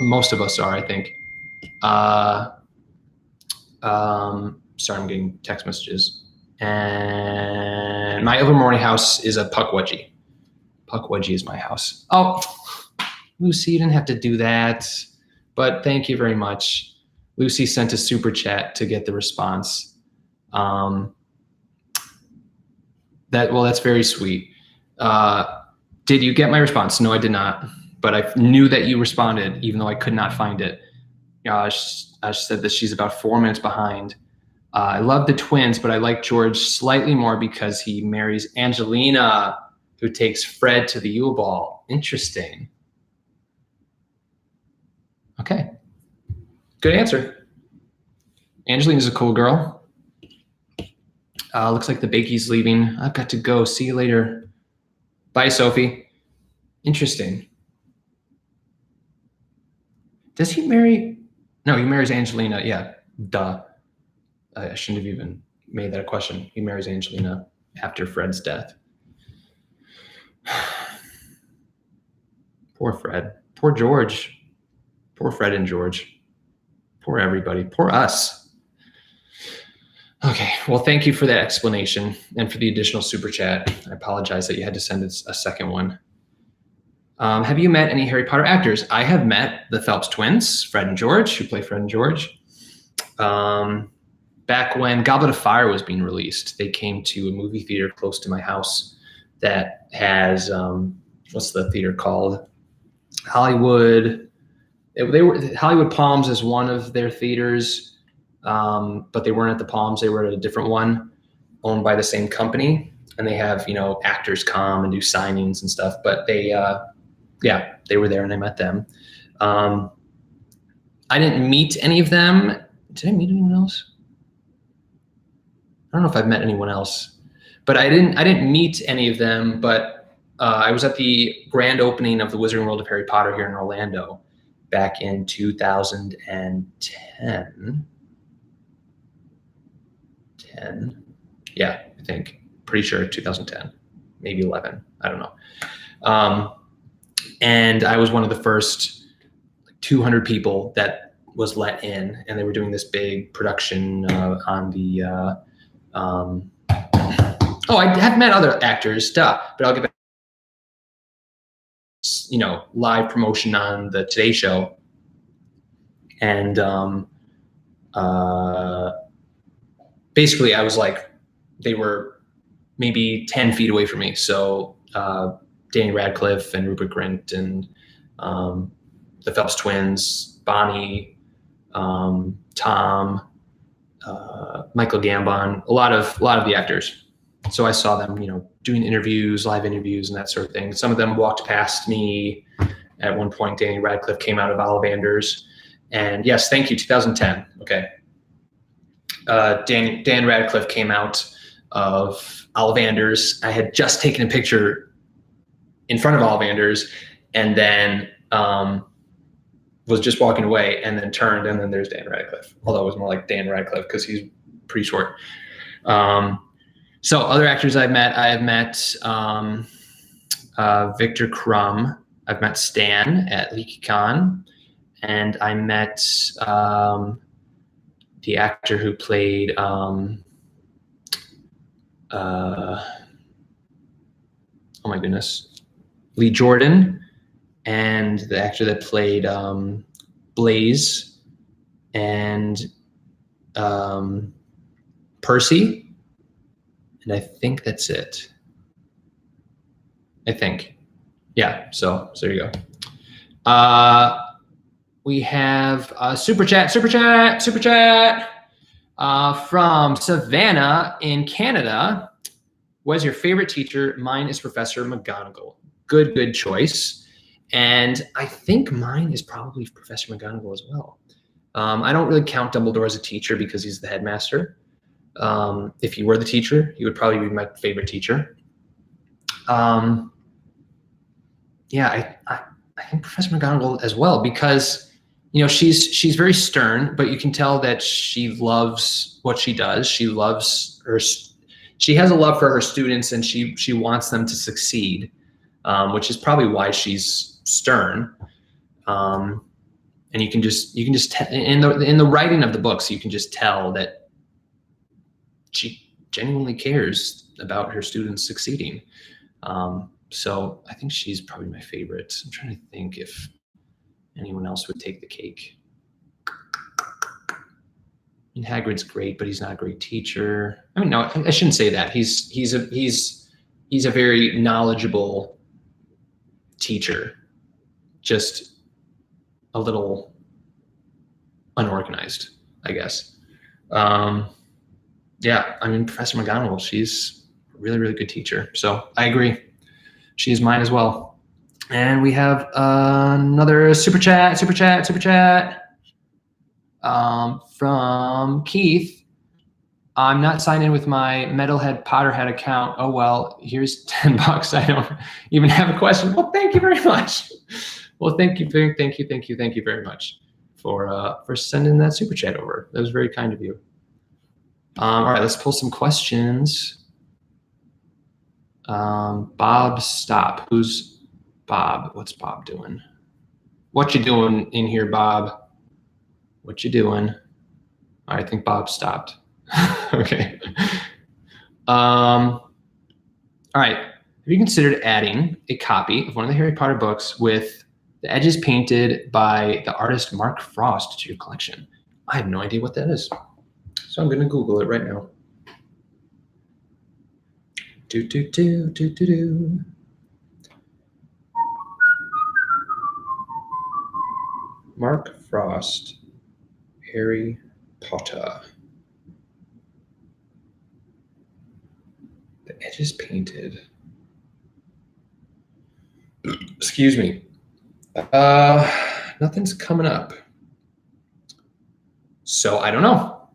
most of us are, I think. Sorry, I'm getting text messages. And my Ilvermorny house is a Puckwudgie. Puckwudgie is my house. Oh, Lucy, you didn't have to do that, but thank you very much. Lucy sent a super chat to get the response. That's very sweet. Did you get my response? No, I did not, but I knew that you responded, even though I could not find it. I said that she's about 4 minutes behind. I love the twins, but I like George slightly more because he marries Angelina, who takes Fred to the Yule Ball. Interesting. Okay. Good answer. Angelina's a cool girl. Looks like the bakey's leaving. I've got to go. See you later. Bye, Sophie. Interesting. Does he marry? No, he marries Angelina. Yeah, duh. I shouldn't have even made that a question. He marries Angelina after Fred's death. Poor Fred. Poor George. Poor Fred and George. Poor everybody. Poor us. Okay, well, thank you for that explanation and for the additional super chat. I apologize that you had to send us a second one. Have you met any Harry Potter actors? I have met the Phelps twins, Fred and George, who play Fred and George. Back when Goblet of Fire was being released, they came to a movie theater close to my house that has, what's the theater called? Hollywood. Hollywood Palms is one of their theaters, but they weren't at the Palms. They were at a different one owned by the same company. And they have, actors come and do signings and stuff, but they were there and I met them. I didn't meet any of them. Did I meet anyone else? I don't know if I've met anyone else, but I didn't meet any of them, but I was at the grand opening of the Wizarding World of Harry Potter here in Orlando back in 2010. Yeah, I think. Pretty sure 2010, maybe 11. I don't know. And I was one of the first 200 people that was let in, and they were doing this big production on the Oh, I have met other actors, duh, but I'll get back. Live promotion on the Today Show, and basically I was like, they were maybe 10 feet away from me. So Danny Radcliffe and Rupert Grint and the Phelps twins, Bonnie, Tom, Michael Gambon, a lot of the actors. So I saw them, doing interviews, live interviews, and that sort of thing. Some of them walked past me. At one point, Danny Radcliffe came out of Ollivanders, and yes, thank you, 2010. Okay, Dan Radcliffe came out of Ollivanders. I had just taken a picture in front of Ollivanders, and then was just walking away, and then turned, and then there's Dan Radcliffe. Although it was more like Dan Radcliffe because he's pretty short. So other actors I have met Victor Crumb. I've met Stan at LeakyCon, and I met the actor who played oh my goodness, Lee Jordan, and the actor that played Blaze and Percy. And I think that's it. I think. Yeah, so there you go. We have a super chat from Savannah in Canada. What's your favorite teacher? Mine is Professor McGonagall. Good choice. And I think mine is probably Professor McGonagall as well. I don't really count Dumbledore as a teacher because he's the headmaster. If he were the teacher, he would probably be my favorite teacher. Yeah, I think Professor McGonagall as well, because she's very stern, but you can tell that she loves what she does. She loves she has a love for her students, and she wants them to succeed, which is probably why she's stern. And you can just in the writing of the books, you can just tell that she genuinely cares about her students succeeding. So I think she's probably my favorite. I'm trying to think if anyone else would take the cake. I mean, Hagrid's great, but he's not a great teacher. I mean, no, I shouldn't say that. He's a very knowledgeable teacher, just a little unorganized, I guess. Yeah, I mean, Professor McGonagall, she's a really good teacher. So I agree. She's mine as well. And we have another super chat from Keith. I'm not signed in with my Metalhead Potterhead account. Oh, well, here's $10. I don't even have a question. Well, thank you very much. Well, thank you very much for sending that super chat over. That was very kind of you. All right, let's pull some questions. Bob, stop. Who's Bob? What's Bob doing? What you doing in here, Bob? What you doing? All right, I think Bob stopped. Okay. All right. Have you considered adding a copy of one of the Harry Potter books with the edges painted by the artist Mark Frost to your collection? I have no idea what that is, so I'm going to Google it right now. Mark Frost, Harry Potter. The edges painted. Excuse me. Nothing's coming up. So I don't know.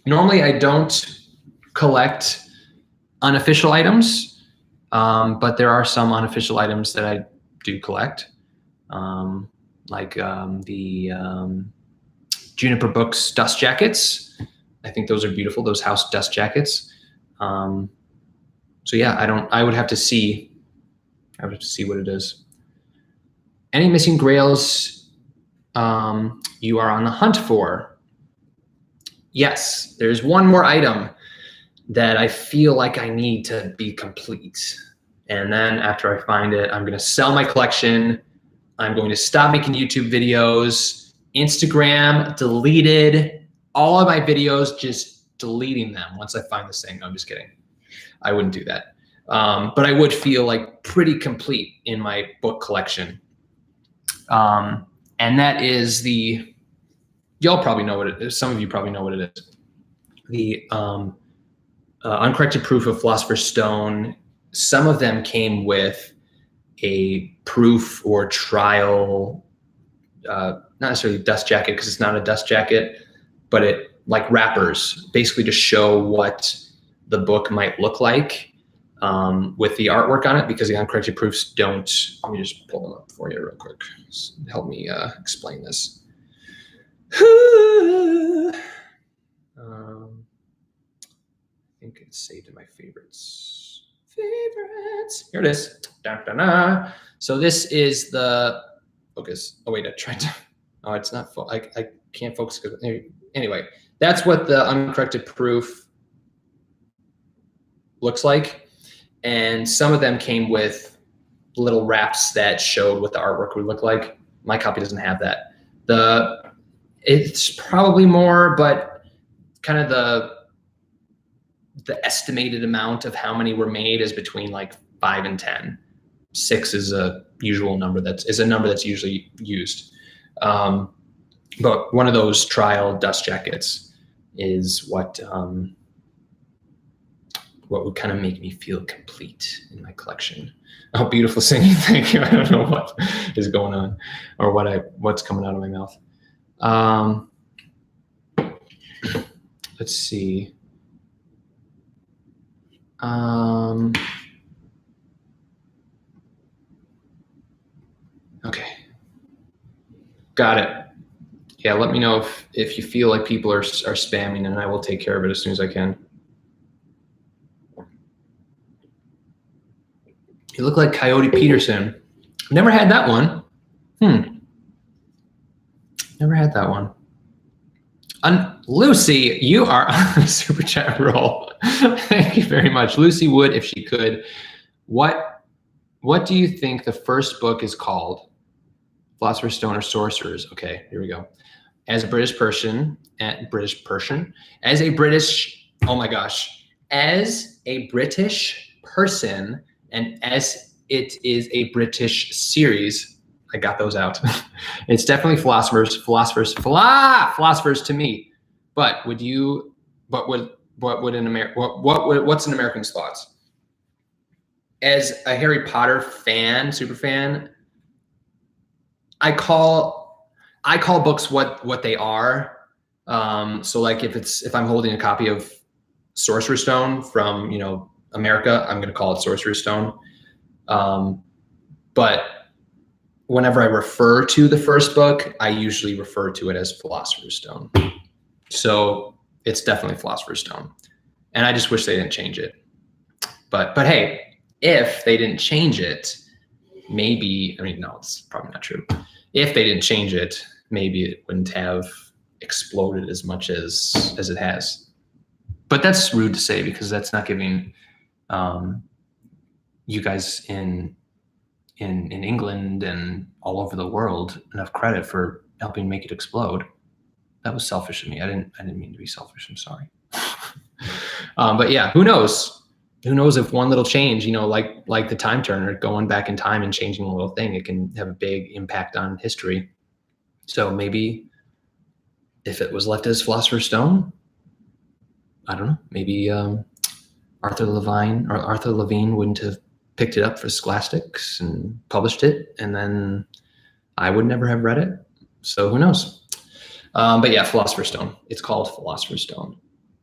Normally I don't collect unofficial items, but there are some unofficial items that I do collect, like the Juniper Books dust jackets. I think those are beautiful, those house dust jackets. So yeah, I would have to see what it is. Any missing grails you are on the hunt for? Yes, there's one more item that I feel like I need to be complete. And then after I find it, I'm going to sell my collection. I'm going to stop making YouTube videos. Instagram deleted all of my videos, just deleting them once I find this thing. No, I'm just kidding. I wouldn't do that. But I would feel like pretty complete in my book collection. And that is y'all probably know what it is. Some of you probably know what it is. The Uncorrected Proof of Philosopher's Stone. Some of them came with a proof or trial, not necessarily dust jacket because it's not a dust jacket, but it like wrappers, basically to show what the book might look like with the artwork on it, because the uncorrected proofs don't. Let me just pull them up for you real quick. Help me explain this. I think it's saved in my favorites. Here it is. Da, da, da. So this is the focus. Oh wait, I tried to. Oh, it's not. I can't focus. Anyway, that's what the uncorrected proof looks like, and some of them came with little wraps that showed what the artwork would look like. My copy doesn't have that. It's probably more, but kind of the estimated amount of how many were made is between like 5 and 10. 6 is a usual number. Is a number that's usually used. But one of those trial dust jackets is what would kind of make me feel complete in my collection. Oh, beautiful singing! Thank you. I don't know what is going on or what's coming out of my mouth. Let's see. Okay. Got it. Yeah, let me know if you feel like people are spamming, and I will take care of it as soon as I can. You look like Coyote Peterson. Never had that one. Never had that one. Lucy, you are on a super chat roll. Thank you very much. Lucy would, if she could. What do you think the first book is called? Philosopher's Stone or Sorcerers? Okay, here we go. As a British person, oh my gosh, as a British person, and as it is a British series, I got those out. It's definitely philosophers to me. But what's an American's thoughts? As a Harry Potter fan, super fan, I call books what they are. So like if I'm holding a copy of Sorcerer's Stone from America, I'm going to call it Sorcerer's Stone. But whenever I refer to the first book, I usually refer to it as Philosopher's Stone. So it's definitely Philosopher's Stone. And I just wish they didn't change it. But hey, if they didn't change it, maybe, no, it's probably not true. If they didn't change it, maybe it wouldn't have exploded as much as it has. But that's rude to say, because that's not giving you guys in England and all over the world enough credit for helping make it explode. That was selfish of me. I didn't mean to be selfish. I'm sorry. But yeah, who knows? Who knows if one little change, like the time turner, going back in time and changing a little thing, it can have a big impact on history. So maybe if it was left as Philosopher's Stone, I don't know, maybe Arthur Levine wouldn't have picked it up for Scholastics and published it, and then I would never have read it. So who knows? But yeah, Philosopher's Stone. It's called Philosopher's Stone.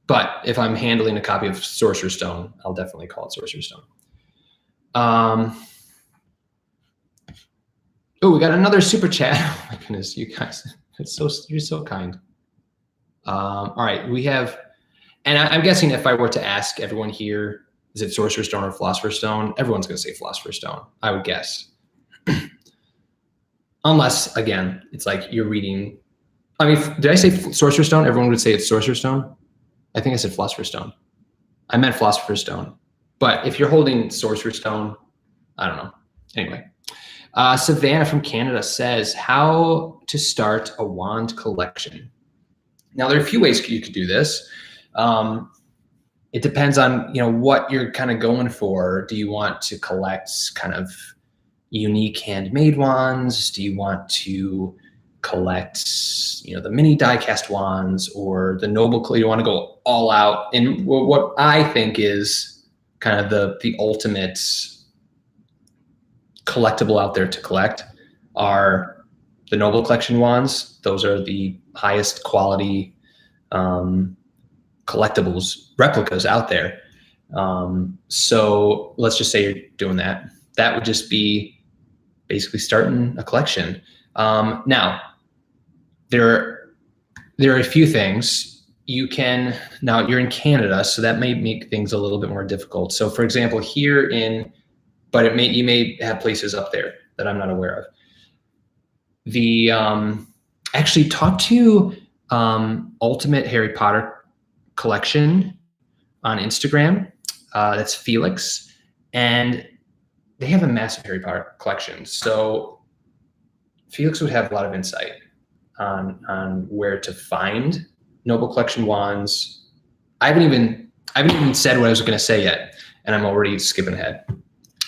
But if I'm handling a copy of Sorcerer's Stone, I'll definitely call it Sorcerer's Stone. Oh, we got another super chat. Oh my goodness, you guys, you're so kind. All right, we have, and I'm guessing if I were to ask everyone here, is it Sorcerer's Stone or Philosopher's Stone? Everyone's going to say Philosopher's Stone, I would guess. Unless, again, it's like you're reading. Did I say Sorcerer's Stone? Everyone would say it's Sorcerer's Stone. I think I said Philosopher's Stone. I meant Philosopher's Stone. But if you're holding Sorcerer's Stone, I don't know. Anyway, Savannah from Canada says, how to start a wand collection. Now, there are a few ways you could do this. It depends on, what you're kind of going for. Do you want to collect kind of unique handmade wands? Do you want to collect, the mini die-cast wands, or the noble? You want to go all out? And what I think is kind of the ultimate collectible out there to collect are the Noble Collection wands. Those are the highest quality collectibles, replicas out there. So let's just say you're doing that. That would just be basically starting a collection. Now, there are a few things you can. Now, you're in Canada, so that may make things a little bit more difficult. So, for example, you may have places up there that I'm not aware of. Actually, talk to Ultimate Harry Potter Collection on Instagram. That's Felix, and they have a massive Harry Potter collection. So Felix would have a lot of insight on where to find Noble Collection wands. I haven't even said what I was going to say yet, and I'm already skipping ahead.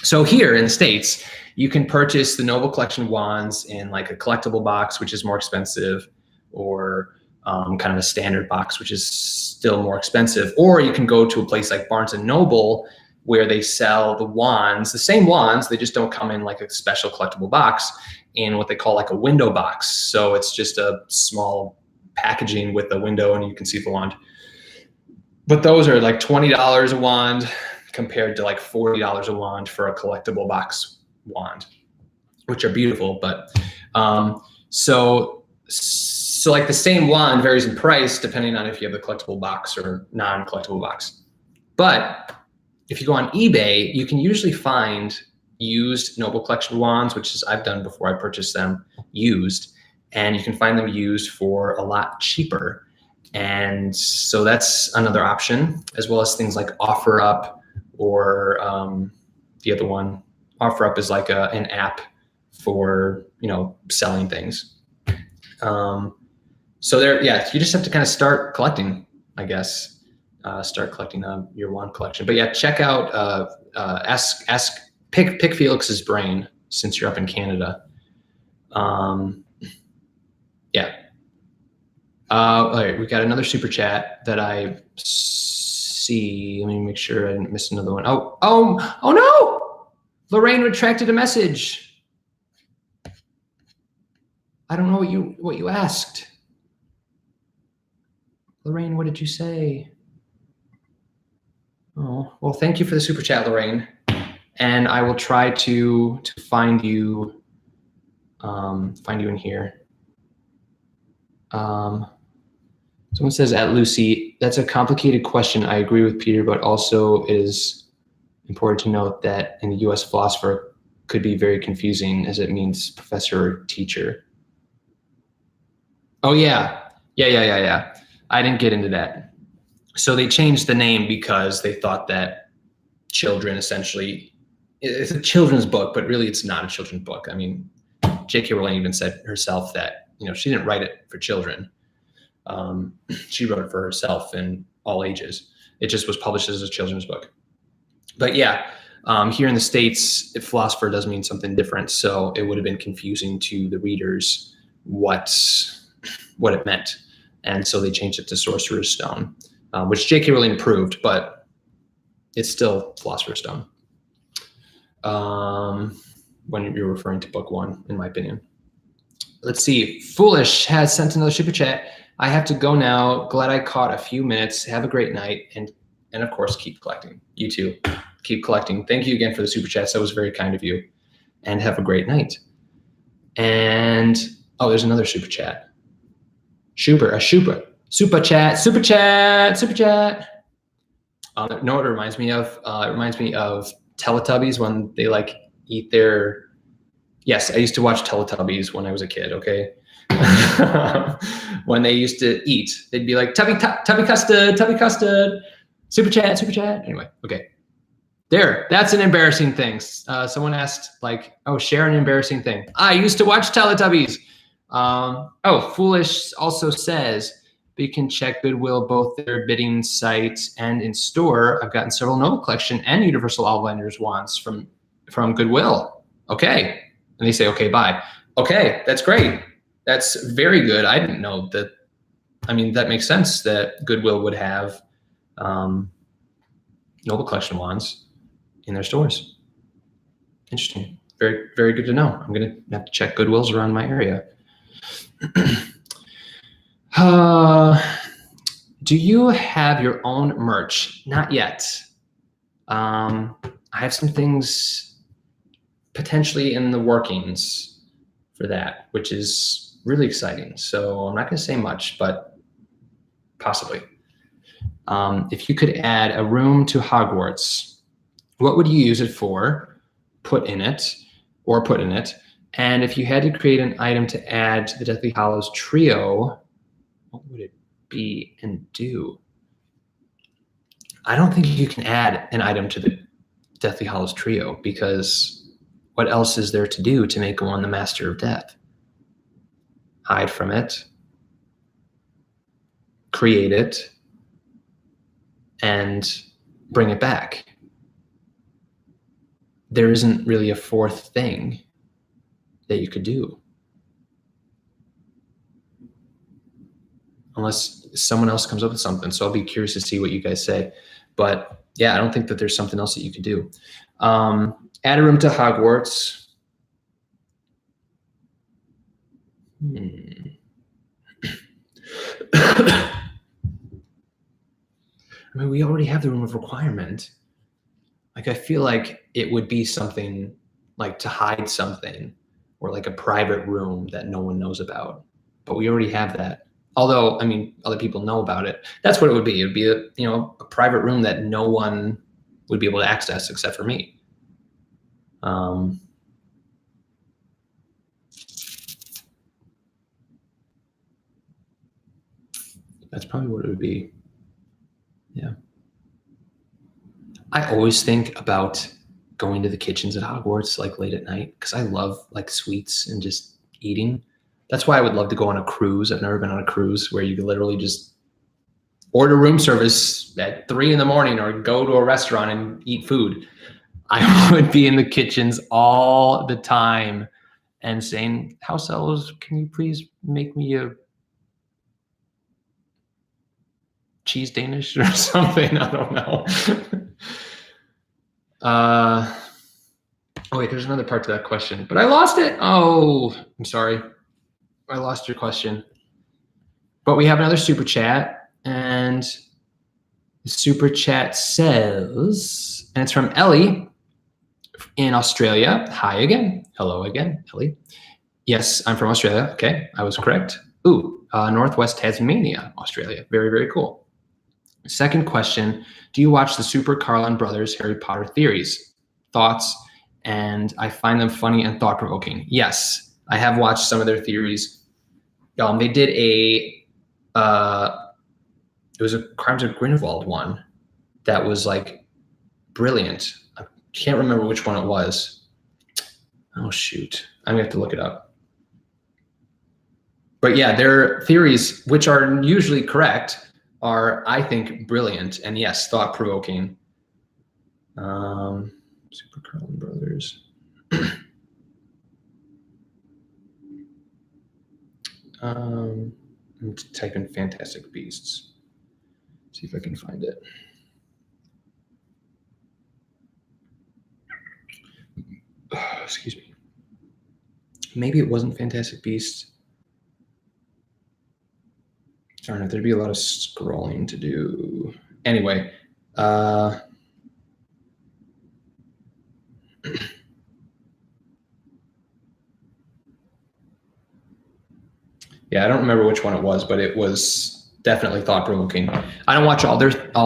So here in the States, you can purchase the Noble Collection wands in like a collectible box, which is more expensive, or kind of a standard box, which is still more expensive. Or you can go to a place like Barnes & Noble, where they sell the wands, the same wands, they just don't come in like a special collectible box, in what they call like a window box. So it's just a small packaging with a window and you can see the wand. But those are like $20 a wand compared to like $40 a wand for a collectible box wand, which are beautiful. But so like the same wand varies in price depending on if you have a collectible box or non-collectible box. But if you go on eBay, you can usually find used Noble Collection wands, which is I've done before. I purchased them used, and you can find them used for a lot cheaper. And so that's another option, as well as things like OfferUp, or the other one. OfferUp is like an app for selling things. So there, yeah, you just have to kind of start collecting, I guess. Start collecting your wand collection. But yeah, check out pick Felix's brain, since you're up in Canada. Yeah. All right, we got another super chat that I see. Let me make sure I didn't miss another one. Oh no! Lorraine retracted a message. I don't know what you asked. Lorraine, what did you say? Oh, well, thank you for the super chat, Lorraine. And I will try to find you in here. Someone says, at Lucy, that's a complicated question. I agree with Peter, but also it is important to note that in the US, philosopher could be very confusing, as it means professor or teacher. Oh yeah. I didn't get into that. So they changed the name because they thought that children, essentially, it's a children's book, but really it's not a children's book. I mean, J.K. Rowling even said herself that, she didn't write it for children. She wrote it for herself in all ages. It just was published as a children's book. But yeah, here in the States, philosopher does mean something different. So it would have been confusing to the readers what it meant. And so they changed it to Sorcerer's Stone, which J.K. Rowling approved, but it's still Philosopher's Stone when you're referring to book one, in my opinion. Let's see. Foolish has sent another super chat. I have to go now. Glad I caught a few minutes. Have a great night. And of course, keep collecting. You too. Keep collecting. Thank you again for the super chats. That was very kind of you. And have a great night. And, there's another super chat. Super chat. Know what it reminds me of? It reminds me of Teletubbies when they eat their. Yes, I used to watch Teletubbies when I was a kid. Okay, when they used to eat, they'd be like tubby custard. Super chat, super chat. Anyway, okay. There, that's an embarrassing thing. Someone asked, like, oh, share an embarrassing thing. I used to watch Teletubbies. Oh, Foolish also says, but you can check Goodwill, both their bidding sites and in store. I've gotten several Nova Collection and Universal Outlanders wands from Goodwill. Okay. And they say, okay, bye. Okay, that's great. That's very good. I didn't know that. I mean, that makes sense that Goodwill would have Nova Collection wands in their stores. Interesting. Very, very good to know. I'm going to have to check Goodwills around my area. Do you have your own merch? Not yet. I have some things potentially in the workings for that, which is really exciting. So I'm not going to say much, but possibly. If you could add a room to Hogwarts, what would you use it for? Put in it. And if you had to create an item to add to the Deathly Hallows trio, what would it be and do? I don't think you can add an item to the Deathly Hallows trio, because what else is there to do to make one the Master of Death? Hide from it, create it, and bring it back. There isn't really a fourth thing that you could do. Unless someone else comes up with something. So I'll be curious to see what you guys say. But yeah, I don't think that there's something else that you could do. Add a room to Hogwarts. I mean, we already have the room of requirement. Like, I feel like it would be something like to hide something, or like a private room that no one knows about. But we already have that. Although, I mean, other people know about it. That's what it would be. It would be a private room that no one would be able to access except for me. That's probably what it would be. Yeah. I always think about going to the kitchens at Hogwarts like late at night, because I love like sweets and just eating. That's why I would love to go on a cruise. I've never been on a cruise where you could literally just order room service at 3 a.m. or go to a restaurant and eat food. I would be in the kitchens all the time and saying, house elves, can you please make me a cheese Danish or something? I don't know. Oh wait, there's another part to that question, but I lost it. Oh, I'm sorry. I lost your question. But we have another super chat, and the super chat says, and it's from Ellie in Australia. Hi again. Hello again, Ellie. Yes, I'm from Australia. Okay, I was correct. Ooh, Northwest Tasmania, Australia. Very, very cool. Second question, do you watch the Super Carlin Brothers Harry Potter theories? Thoughts? And I find them funny and thought-provoking. Yes, I have watched some of their theories. They did it was a Crimes of Grindelwald one that was like brilliant. I can't remember which one it was. Oh shoot, I'm gonna have to look it up. But yeah, their theories, which are usually correct, are, I think, brilliant, and yes, thought-provoking. Super Carlin Brothers. I'm type in Fantastic Beasts. See if I can find it. Excuse me. Maybe it wasn't Fantastic Beasts. Darn it, there'd be a lot of scrolling to do. Anyway, yeah, I don't remember which one it was, but it was definitely thought-provoking. I don't watch all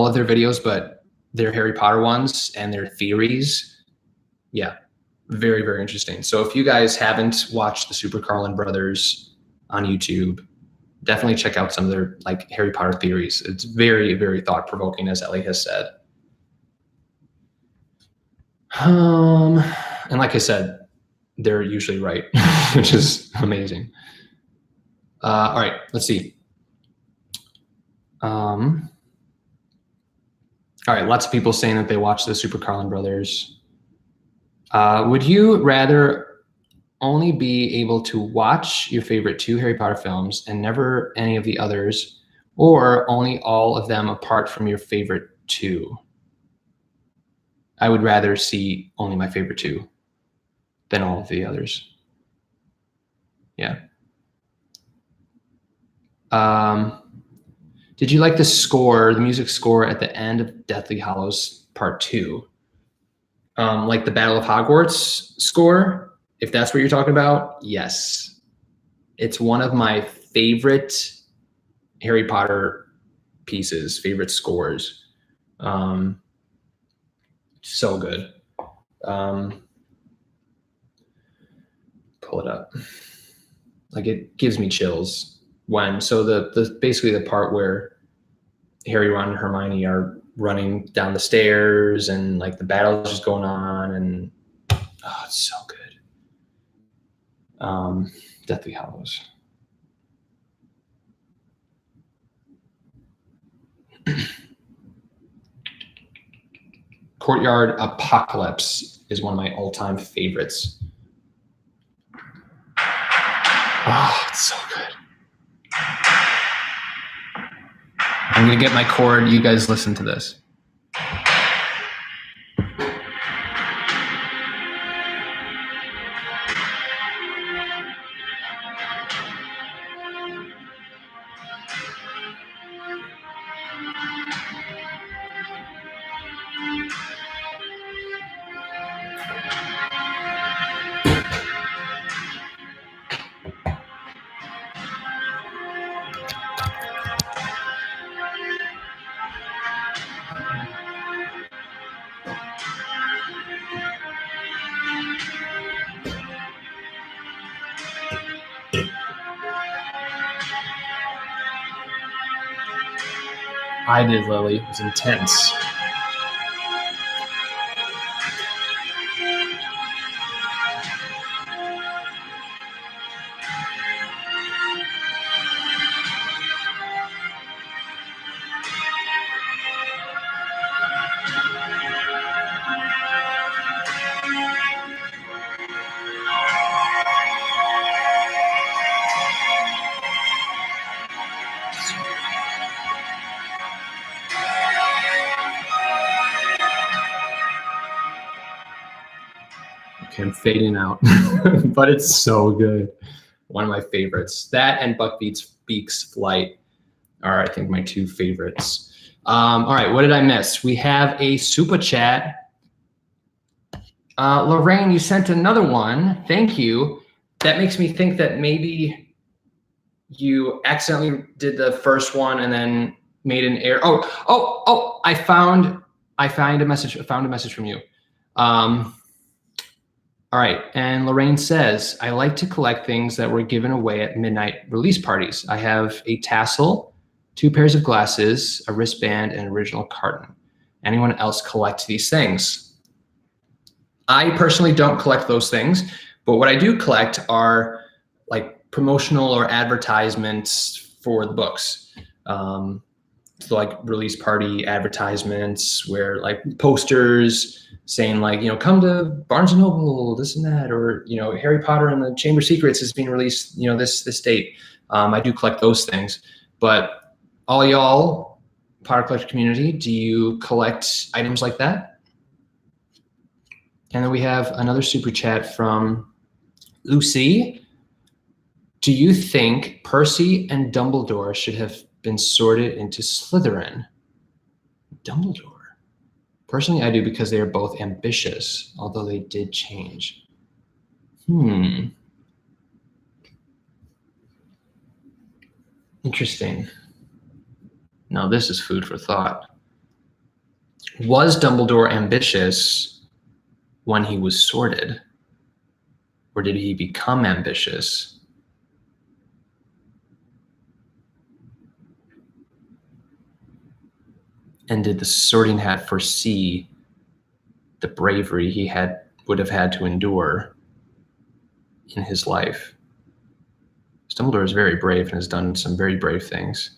of their videos, but their Harry Potter ones and their theories, yeah, very, very interesting. So if you guys haven't watched the Super Carlin Brothers on YouTube, definitely check out some of their like Harry Potter theories. It's very, very thought provoking, as Ellie has said. And like I said, they're usually right, which is amazing. All right, let's see. All right, lots of people saying that they watch the Super Carlin Brothers. Would you rather only be able to watch your favorite 2 Harry Potter films and never any of the others, or only all of them apart from your favorite 2? I would rather see only my favorite 2 than all of the others. Yeah. Did you like the score, the music score at the end of Deathly Hallows Part 2? Like the Battle of Hogwarts score, if that's what you're talking about, yes. It's one of my favorite Harry Potter pieces, favorite scores. So good. Pull it up. Like it gives me chills when, so the basically the part where Harry, Ron, and Hermione are running down the stairs and like the battle's just going on, and oh, it's so good. Deathly Hallows. Courtyard Apocalypse is one of my all-time favorites. Oh, it's so good. I'm gonna get my cord. You guys listen to this. I did, Lily. It was intense. Okay, I'm fading out, but it's so good. One of my favorites. That and Buck Beak's Flight are, I think, my 2 favorites. All right, what did I miss? We have a super chat. Lorraine, you sent another one. Thank you. That makes me think that maybe you accidentally did the first one and then made an error. Oh! I found a message. I found a message from you. All right, and Lorraine says, I like to collect things that were given away at midnight release parties. I have a tassel, 2 pairs of glasses, a wristband, and an original carton. Anyone else collect these things? I personally don't collect those things, but what I do collect are like promotional or advertisements for the books. So like release party advertisements where like posters saying like, you know, come to Barnes and Noble, this and that, or, you know, Harry Potter and the Chamber of Secrets is being released, you know, this date. I do collect those things, but all y'all Potter collector community, do you collect items like that? And then we have another super chat from Lucy. Do you think Percy and Dumbledore should have been sorted into Slytherin? Dumbledore. Personally, I do, because they are both ambitious, although they did change. Interesting. Now this is food for thought. Was Dumbledore ambitious when he was sorted? Or did he become ambitious And did the Sorting Hat foresee the bravery he would have had to endure in his life? Dumbledore is very brave and has done some very brave things.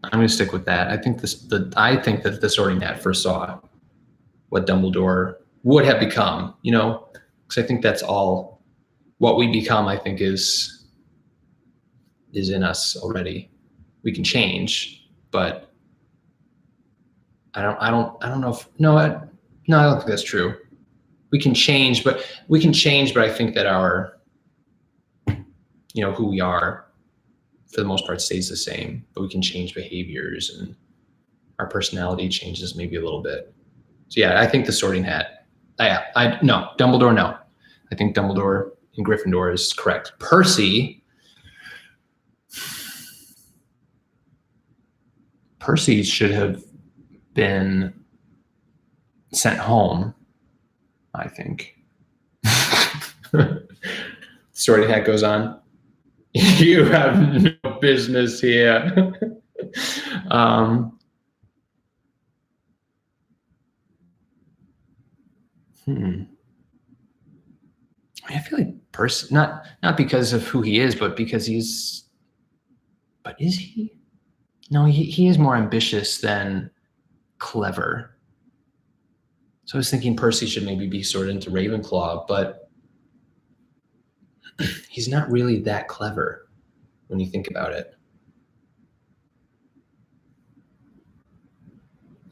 I'm going to stick with that. I think that the Sorting Hat foresaw what Dumbledore would have become, because I think that's all what we become. I think is in us already. We can change, but I don't know if I don't think that's true. We can change, but I think that our, who we are, for the most part, stays the same. But we can change behaviors, and our personality changes maybe a little bit. So yeah, I think the Sorting Hat. No, Dumbledore. No, I think Dumbledore in Gryffindor is correct. Percy should have been sent home, I think. Sorting Hat goes on. You have no business here. I feel like Percy, not because of who he is, but because he's. But is he? No, he is more ambitious than clever. So I was thinking Percy should maybe be sorted into Ravenclaw, but he's not really that clever when you think about it.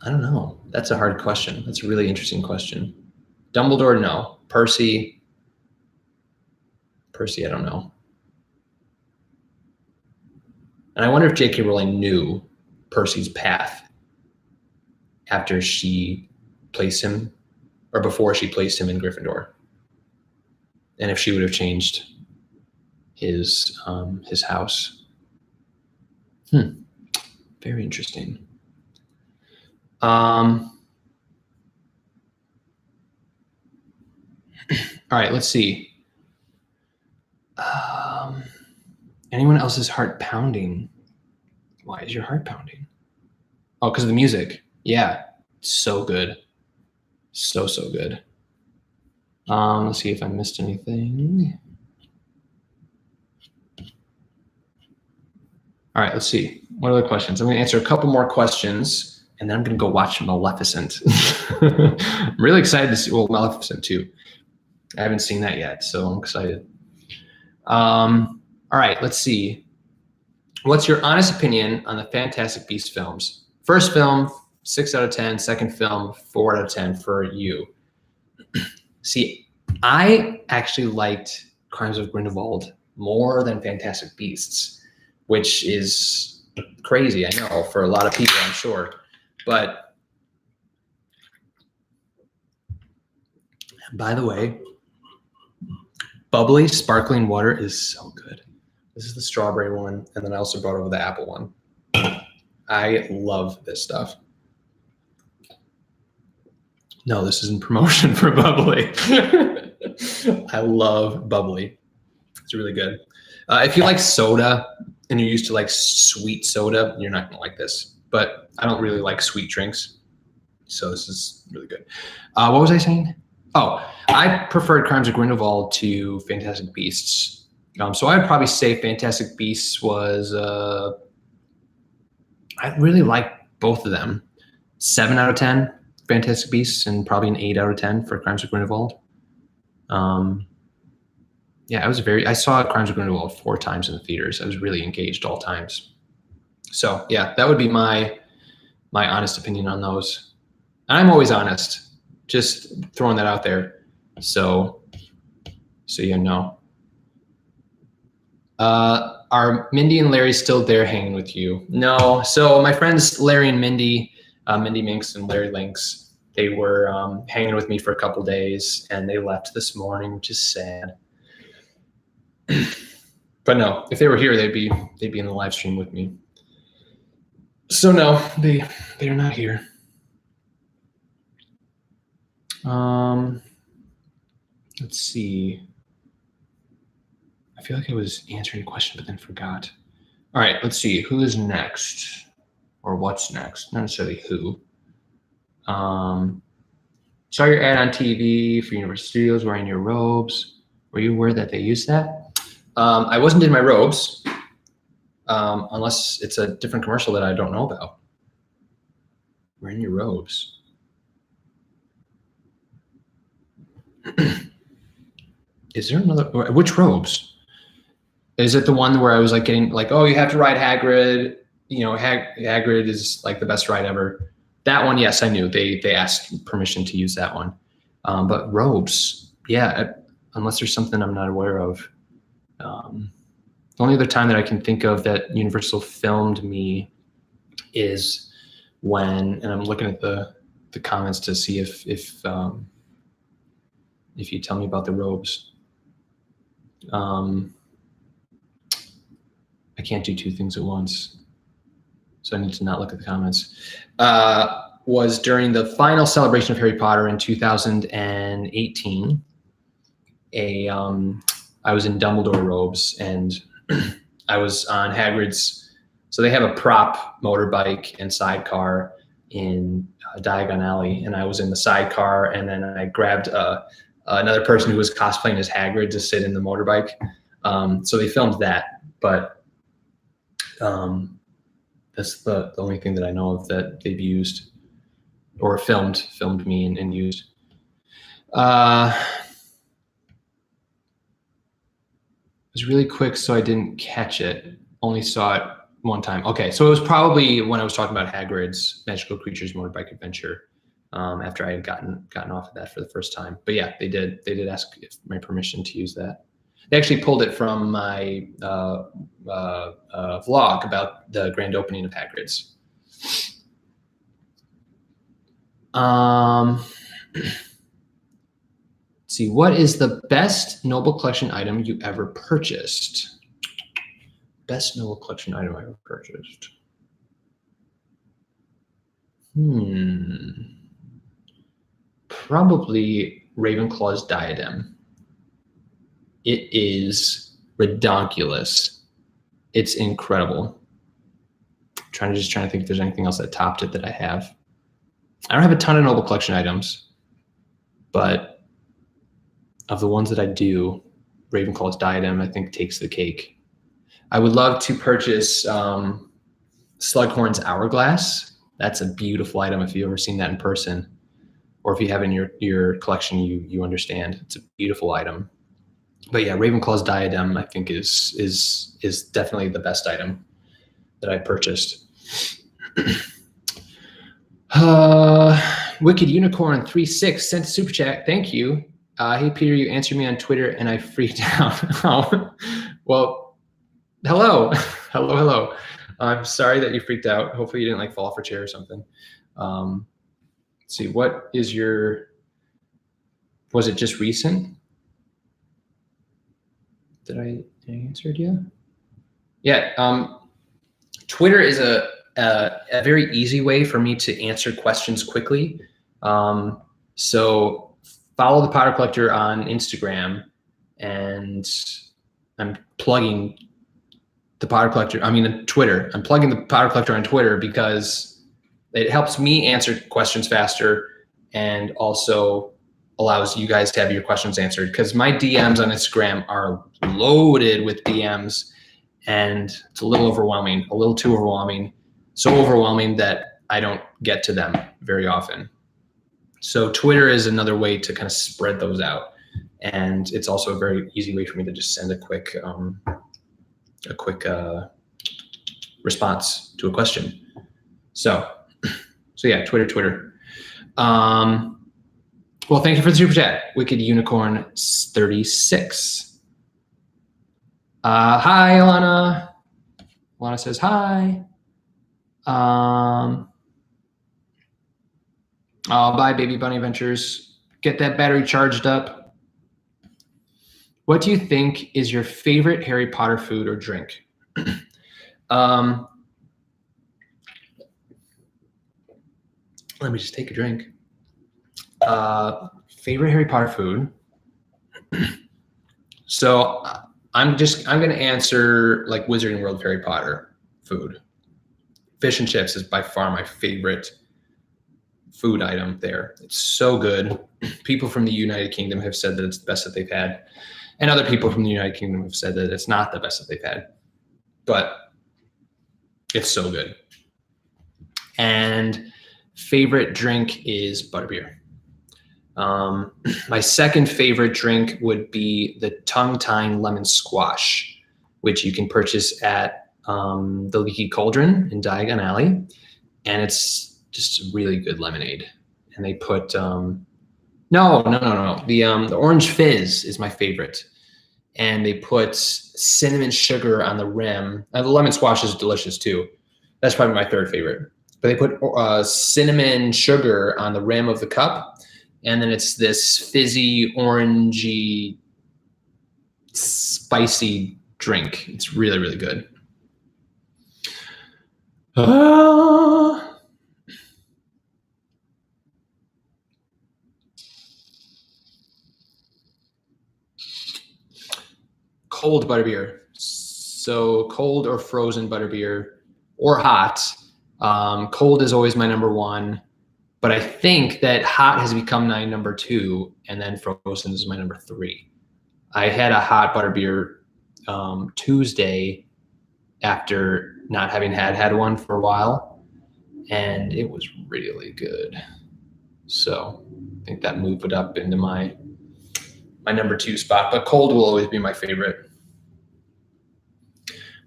I don't know. That's a hard question. That's a really interesting question. Dumbledore, no. Percy, I don't know. And I wonder if J.K. Rowling knew Percy's path after she placed him, or before she placed him in Gryffindor, and if she would have changed his house. Very interesting. All right, let's see. Anyone else's heart pounding? Why is your heart pounding? Oh, because of the music. Yeah, so good. So good. Let's see if I missed anything. All right, let's see. What other questions? I'm going to answer a couple more questions, and then I'm going to go watch Maleficent. I'm really excited to see, Maleficent too. I haven't seen that yet, so I'm excited. All right, let's see. What's your honest opinion on the Fantastic Beasts films? First film, 6 out of 10. Second film, 4 out of 10 for you. See, I actually liked Crimes of Grindelwald more than Fantastic Beasts, which is crazy, I know, for a lot of people, I'm sure. But by the way, bubbly sparkling water is so good. This is the strawberry one, and then I also brought over the apple one. I love this stuff. No, this isn't promotion for bubbly. I love bubbly. It's really good. If you like soda and you're used to like sweet soda, you're not gonna like this. But I don't really like sweet drinks, so this is really good. What was I saying? Oh, I preferred Crimes of Grindelwald to Fantastic Beasts. So I'd probably say Fantastic Beasts was. I really like both of them. 7 out of 10 Fantastic Beasts, and probably an 8 out of 10 for Crimes of Grindelwald. Yeah, I saw Crimes of Grindelwald 4 times in the theaters. I was really engaged all times. So yeah, that would be my honest opinion on those. And I'm always honest, just throwing that out there. So you know. Are Mindy and Larry still there hanging with you? No. So my friends Larry and Mindy, Mindy Minx and Larry Lynx, they were hanging with me for a couple days, and they left this morning, which is sad. But no, if they were here, they'd be in the live stream with me. So no, they are not here. Let's see. I feel like I was answering a question, but then forgot. All right, let's see. Who is next? or what's next, not necessarily who. Saw your ad on TV for Universal Studios wearing your robes. Were you aware that they used that? I wasn't in my robes, unless it's a different commercial that I don't know about. Wearing your robes. Is there another? Which robes? Is it the one where I was like getting like, oh, you have to ride Hagrid? You know, Hagrid is like the best ride ever. That one, yes, I knew. They asked permission to use that one. But robes, yeah, unless there's something I'm not aware of. The only other time that I can think of that Universal filmed me is when, and I'm looking at the comments to see if you tell me about the robes. I can't do two things at once, so I need to not look at the comments. Was during the final celebration of Harry Potter in 2018. I was in Dumbledore robes, and I was on Hagrid's. So they have a prop motorbike and sidecar in Diagon Alley, and I was in the sidecar, and then I grabbed another person who was cosplaying as Hagrid to sit in the motorbike. So they filmed that, but that's the only thing that I know of that they've used or filmed me and used. It was really quick, so I didn't catch it. Only saw it one time. Okay, so it was probably when I was talking about Hagrid's Magical Creatures Motorbike Adventure, after I had gotten off of that for the first time. But yeah, they did ask if my permission to use that. They actually pulled it from my vlog about the grand opening of Hagrid's. Let's see, what is the best Noble Collection item you ever purchased? Best Noble Collection item I ever purchased. Probably Ravenclaw's diadem. It is redonkulous. It's incredible. I'm trying to think if there's anything else that topped it that I have. I don't have a ton of Noble Collection items, but of the ones that I do, Ravenclaw's diadem, I think, takes the cake. I would love to purchase Slughorn's hourglass. That's a beautiful item if you've ever seen that in person, or if you have in your collection, you understand. It's a beautiful item. But yeah, Ravenclaw's diadem, I think, is definitely the best item that I purchased. Wicked Unicorn 36 sent a super chat. Thank you. Hey Peter, you answered me on Twitter and I freaked out. Oh, well, hello. hello. I'm sorry that you freaked out. Hopefully you didn't like fall off a chair or something. Let's see, what is was it just recent? Did I answer it yet? Yeah, Twitter is a very easy way for me to answer questions quickly. So follow the Potter Collector on Instagram, and I'm plugging the Potter Collector. Twitter. I'm plugging the Potter Collector on Twitter because it helps me answer questions faster and also allows you guys to have your questions answered, because my DMs on Instagram are loaded with DMs and it's a little overwhelming, a little too overwhelming, so overwhelming that I don't get to them very often. So Twitter is another way to kind of spread those out. And it's also a very easy way for me to just send a quick response to a question. So yeah, Twitter. Well, thank you for the super chat, Wicked Unicorn 36. Hi, Alana. Alana says hi. Oh, bye, Baby Bunny Adventures. Get that battery charged up. What do you think is your favorite Harry Potter food or drink? Let me just take a drink. Favorite Harry Potter food. So I'm going to answer like Wizarding World of Harry Potter food. fish and chips is by far my favorite food item there. It's so good. People from the United Kingdom have said that it's the best that they've had. And other people from the United Kingdom have said that it's not the best that they've had. But it's so good. And favorite drink is butterbeer. My second favorite drink would be the Tongue Tying Lemon Squash, which you can purchase at the Leaky Cauldron in Diagon Alley. And it's just a really good lemonade. And they put, no. The Orange Fizz is my favorite. And they put cinnamon sugar on the rim. The lemon squash is delicious too. That's probably my third favorite. But they put cinnamon sugar on the rim of the cup. And then it's this fizzy, orangey, spicy drink. It's really, really good. Cold butterbeer. So cold or frozen butterbeer or hot. Cold is always my number one. But I think that hot has become my number two, and then frozen is my number three. I had a hot butterbeer Tuesday after not having had one for a while, and it was really good. So I think that moved it up into my number two spot, but cold will always be my favorite.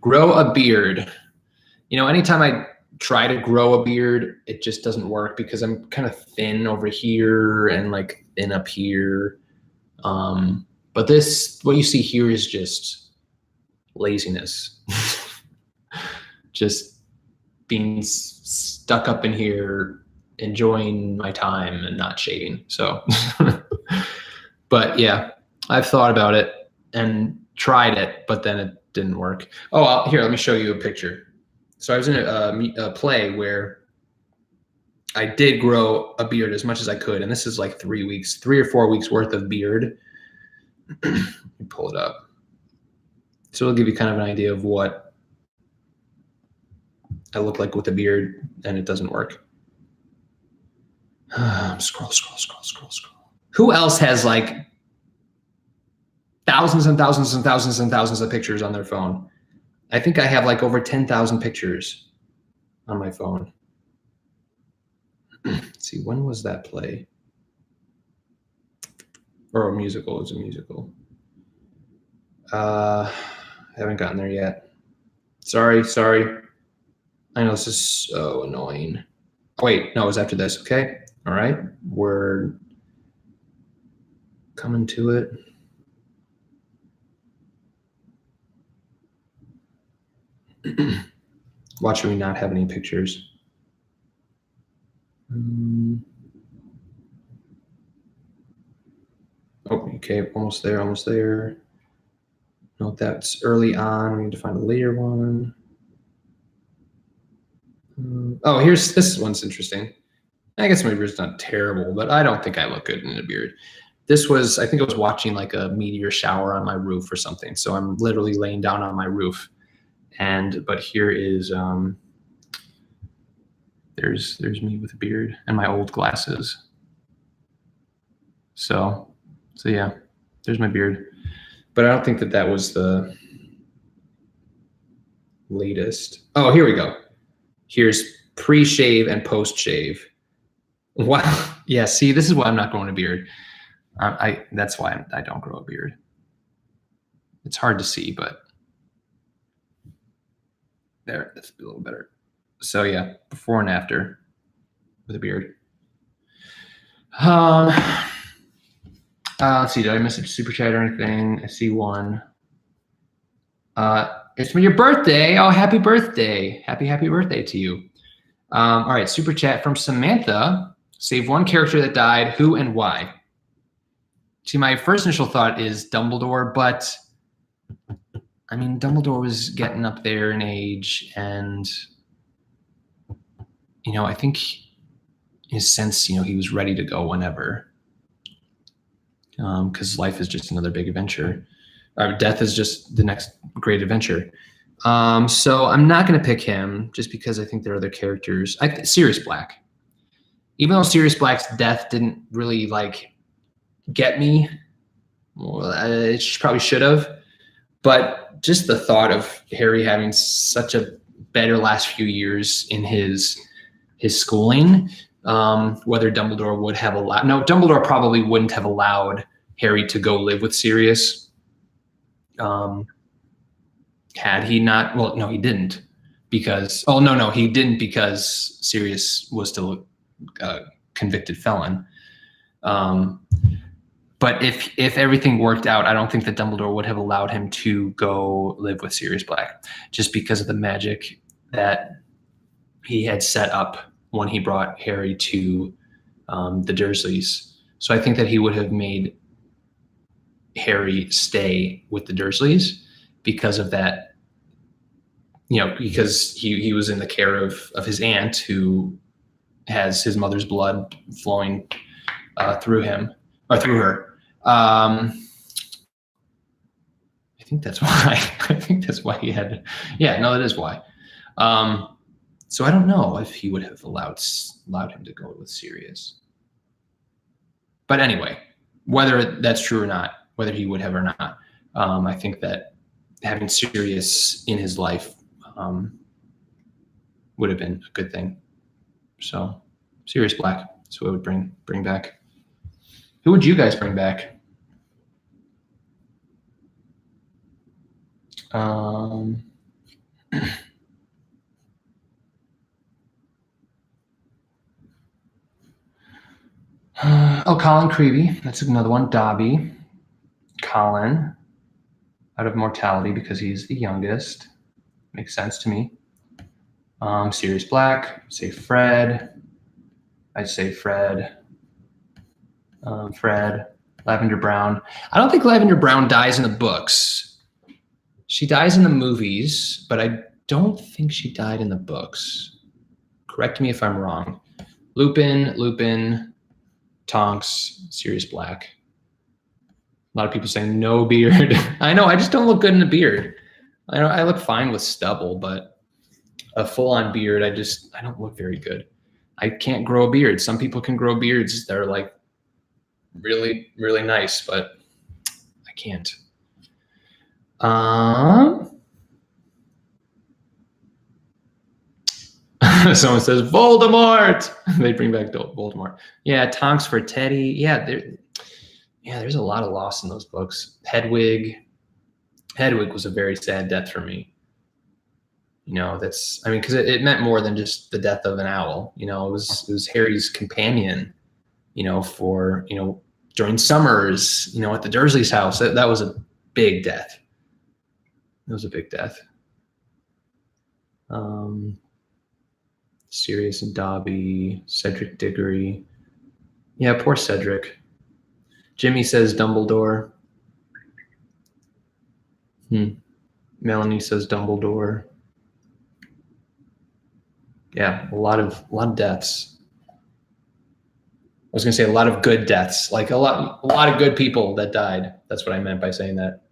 Grow a beard. You know, anytime I try to grow a beard, it just doesn't work because I'm kind of thin over here and like thin up here. But this, what you see here is just laziness. Just being stuck up in here, enjoying my time and not shaving. So, but yeah, I've thought about it and tried it, but then it didn't work. Oh, here, let me show you a picture. So I was in a play where I did grow a beard as much as I could. And this is like 3 or 4 weeks worth of beard. Let me pull it up. So it'll give you kind of an idea of what I look like with a beard, and it doesn't work. Scroll. Who else has like thousands and thousands and thousands and thousands of pictures on their phone? I think I have like over 10,000 pictures on my phone. Let's see, when was that play? Or a musical, it was a musical. I haven't gotten there yet. Sorry. I know this is so annoying. Oh, wait, no, it was after this, okay? All right, we're coming to it. Watch me not have any pictures. Oh, okay, almost there. Note that's early on. We need to find a later one. Oh, this one's interesting. I guess my beard's not terrible, but I don't think I look good in a beard. This was, I think I was watching like a meteor shower on my roof or something. So I'm literally laying down on my roof. But here is, there's me with a beard and my old glasses. So yeah, there's my beard. But I don't think that was the latest. Oh, here we go. Here's pre-shave and post-shave. Wow. Yeah, see, this is why I'm not growing a beard. That's why I don't grow a beard. It's hard to see, but there, that's a little better. So yeah, before and after with a beard. Let's see, did I miss a super chat or anything? I see one. It's your birthday. Oh, happy birthday. Happy birthday to you. All right, super chat from Samantha. Save one character that died, who and why? See, my first initial thought is Dumbledore, but I mean, Dumbledore was getting up there in age, and I think in a sense, he was ready to go whenever. Because life is just another big adventure. Death is just the next great adventure. So I'm not going to pick him just because I think there are other characters. Sirius Black. Even though Sirius Black's death didn't really like get me, well, it probably should have. But just the thought of Harry having such a better last few years in his schooling, whether Dumbledore would have allowed. No, Dumbledore probably wouldn't have allowed Harry to go live with Sirius. Had he not, well, no, he didn't because, no, he didn't because Sirius was still a convicted felon. But if everything worked out, I don't think that Dumbledore would have allowed him to go live with Sirius Black just because of the magic that he had set up when he brought Harry to the Dursleys. So I think that he would have made Harry stay with the Dursleys because of that, because he was in the care of his aunt who has his mother's blood flowing through him or through her. I think that's why. I think that's why he had. That is why. So I don't know if he would have allowed him to go with Sirius. But anyway, whether that's true or not, whether he would have or not, I think that having Sirius in his life would have been a good thing. So Sirius Black. That's who I would bring back. Who would you guys bring back? Colin Creevey. That's another one. Dobby. Colin. Out of mortality because he's the youngest. Makes sense to me. Sirius Black. Say Fred. I'd say Fred. Fred. Lavender Brown. I don't think Lavender Brown dies in the books. She dies in the movies, but I don't think she died in the books. Correct me if I'm wrong. Lupin, Tonks, Sirius Black. A lot of people saying no beard. I know, I just don't look good in a beard. I look fine with stubble, but a full-on beard, I don't look very good. I can't grow a beard. Some people can grow beards that are like really, really nice, but I can't. Someone says Voldemort. They bring back Voldemort. Yeah, Tonks for Teddy. Yeah, there's a lot of loss in those books. Hedwig was a very sad death for me. Because it meant more than just the death of an owl. It was Harry's companion. For during summers. At the Dursley's house. That was a big death. It was a big death. Sirius and Dobby, Cedric Diggory. Yeah, poor Cedric. Jimmy says Dumbledore. Melanie says Dumbledore. Yeah, a lot of deaths. I was gonna say a lot of good deaths, like a lot of good people that died. That's what I meant by saying that.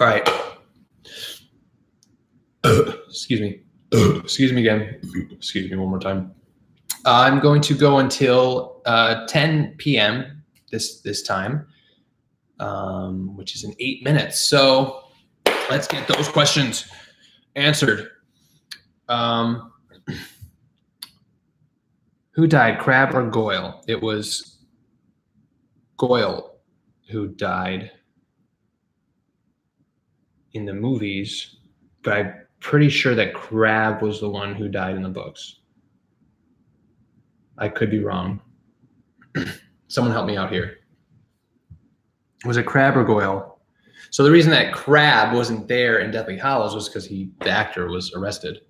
All right. Excuse me. Excuse me again. Excuse me one more time. I'm going to go until 10 p.m. this time, which is in 8 minutes. So let's get those questions answered. Who died, Crabbe or Goyle? It was Goyle who died in the movies, but I'm pretty sure that Crabbe was the one who died in the books. I could be wrong. Someone help me out here. Was it Crabbe or Goyle? So the reason that Crabbe wasn't there in Deathly Hallows was because the actor was arrested.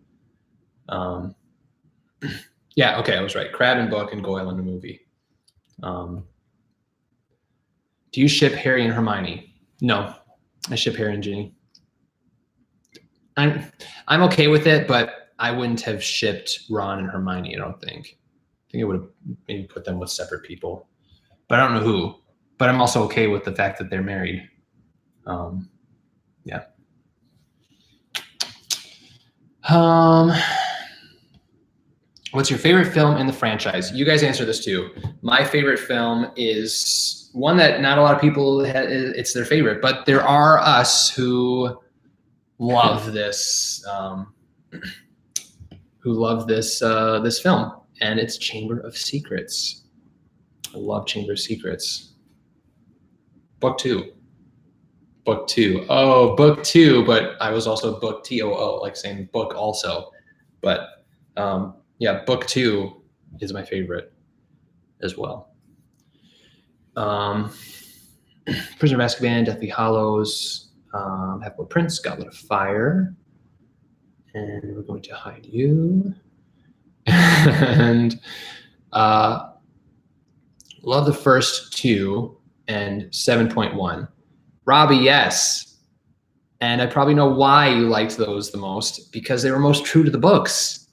Yeah, okay, I was right. Crabbe in book and Goyle in the movie. Do you ship Harry and Hermione? No, I ship Harry and Ginny. I'm okay with it, but I wouldn't have shipped Ron and Hermione, I don't think. I think it would have maybe put them with separate people. But I don't know who. but I'm also okay with the fact that they're married. Yeah. What's your favorite film in the franchise? You guys answer this too. My favorite film is one that not a lot of people it's their favorite, but there are us who love this this film, and it's Chamber of Secrets. I love Chamber of Secrets. Book 2. Oh, book 2, but I was also book TOO, like saying book also. But yeah, book 2 is my favorite as well. Prisoner of Azkaban, Deathly Hallows, Half-Blood Prince, Goblet of Fire, and we're going to hide you. And love the first 2 and 7.1. Robbie, yes. And I probably know why you liked those the most, because they were most true to the books,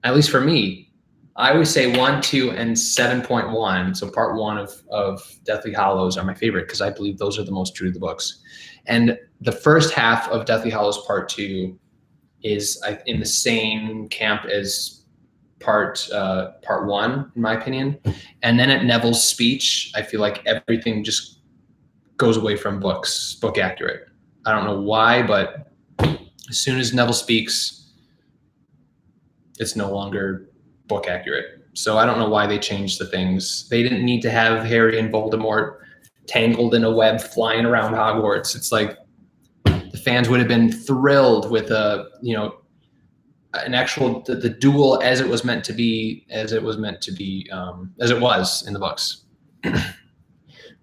at least for me. I always say 1, 2, and 7.1. So part 1 of Deathly Hallows are my favorite because I believe those are the most true to the books. And the first half of Deathly Hallows part 2 is in the same camp as part 1, in my opinion. And then at Neville's speech, I feel like everything just goes away from book accurate. I don't know why, but as soon as Neville speaks, it's no longer book accurate. So I don't know why they changed the things. They didn't need to have Harry and Voldemort tangled in a web flying around Hogwarts. It's like the fans would have been thrilled with an actual the duel as it was meant to be, as it was in the books.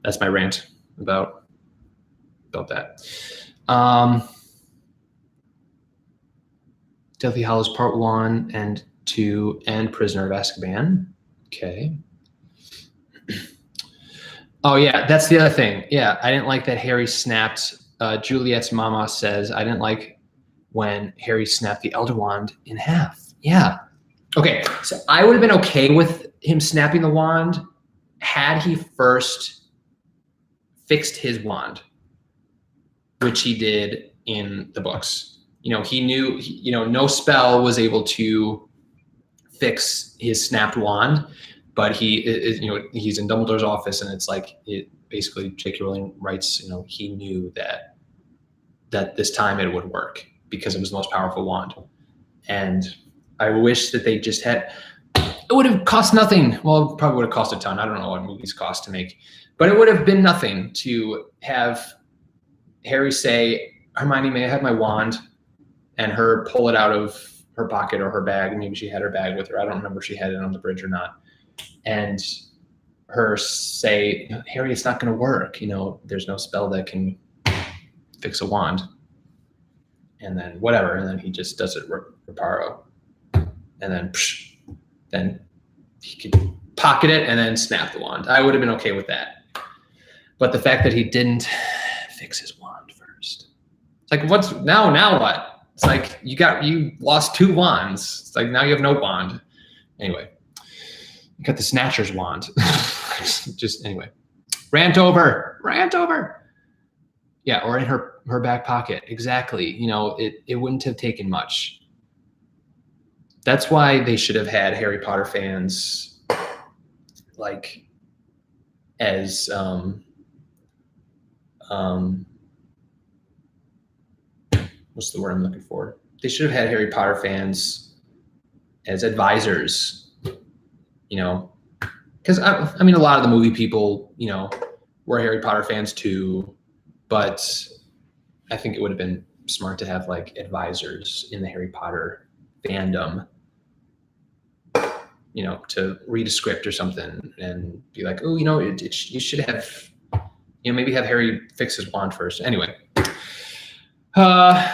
That's my rant about that. Deathly Hallows Part 1 and 2 and Prisoner of Azkaban. Okay. Oh yeah, that's the other thing. Yeah, I didn't like that Harry snapped. Juliet's mama says, I didn't like when Harry snapped the Elder Wand in half. Yeah. Okay, so I would have been okay with him snapping the wand had he first fixed his wand, which he did in the books. He knew, no spell was able to fix his snapped wand, but he's in Dumbledore's office, and it's like, basically J.K. Rowling writes, he knew that this time it would work because it was the most powerful wand. And I wish that they just had, it would have cost nothing. Well, it probably would have cost a ton. I don't know what movies cost to make, but it would have been nothing to have Harry say, Hermione, may I have my wand? And her pull it out of her pocket or her bag. Maybe she had her bag with her. I don't remember if she had it on the bridge or not. And her say, Harry, it's not going to work. There's no spell that can fix a wand. And then whatever. And then he just does it reparo. And then he could pocket it and then snap the wand. I would have been okay with that. But the fact that he didn't fix his wand first. It's like, now what? It's like you lost 2 wands. It's like now you have no wand. Anyway, you got the Snatcher's wand. Just anyway, rant over. Yeah, or in her back pocket. Exactly. It wouldn't have taken much. That's why they should have had Harry Potter fans like as what's the word I'm looking for? They should have had Harry Potter fans as advisors, because I mean, a lot of the movie people, were Harry Potter fans too, but I think it would have been smart to have like advisors in the Harry Potter fandom, to read a script or something and be like, oh, you should have, maybe have Harry fix his wand first. Anyway. Let's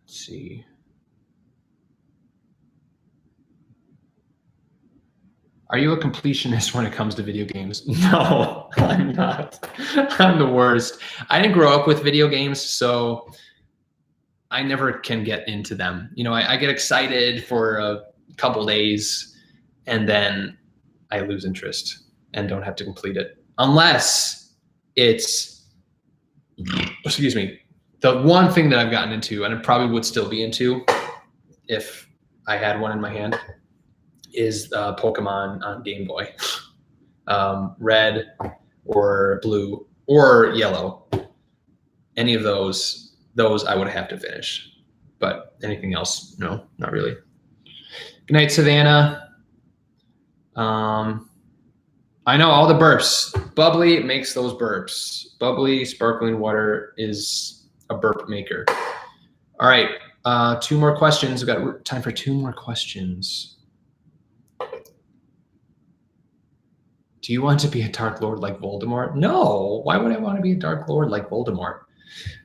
see. Are you a completionist when it comes to video games? No, I'm not. I'm the worst. I didn't grow up with video games, so I never can get into them. You know, I get excited for a couple days and then I lose interest and don't have to complete it. Unless it's, excuse me, the one thing that I've gotten into, and I probably would still be into if I had one in my hand, is Pokemon on Game Boy. Red or blue or yellow. Any of those I would have to finish. But anything else, no, not really. Good night, Savannah. I know all the burps. Bubbly makes those burps. Bubbly sparkling water is a burp maker. All right, 2 more questions. We've got time for 2 more questions. Do you want to be a Dark Lord like Voldemort? No. Why would I want to be a Dark Lord like Voldemort?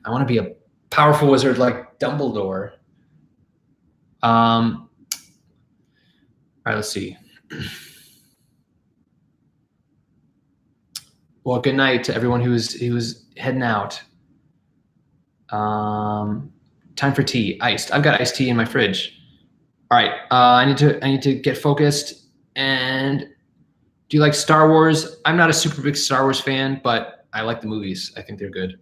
I want to be a powerful wizard like Dumbledore. All right, let's see. Well, good night to everyone who was heading out. Time for tea, iced. I've got iced tea in my fridge. All right, I need to get focused. And do you like Star Wars? I'm not a super big Star Wars fan, but I like the movies. I think they're good.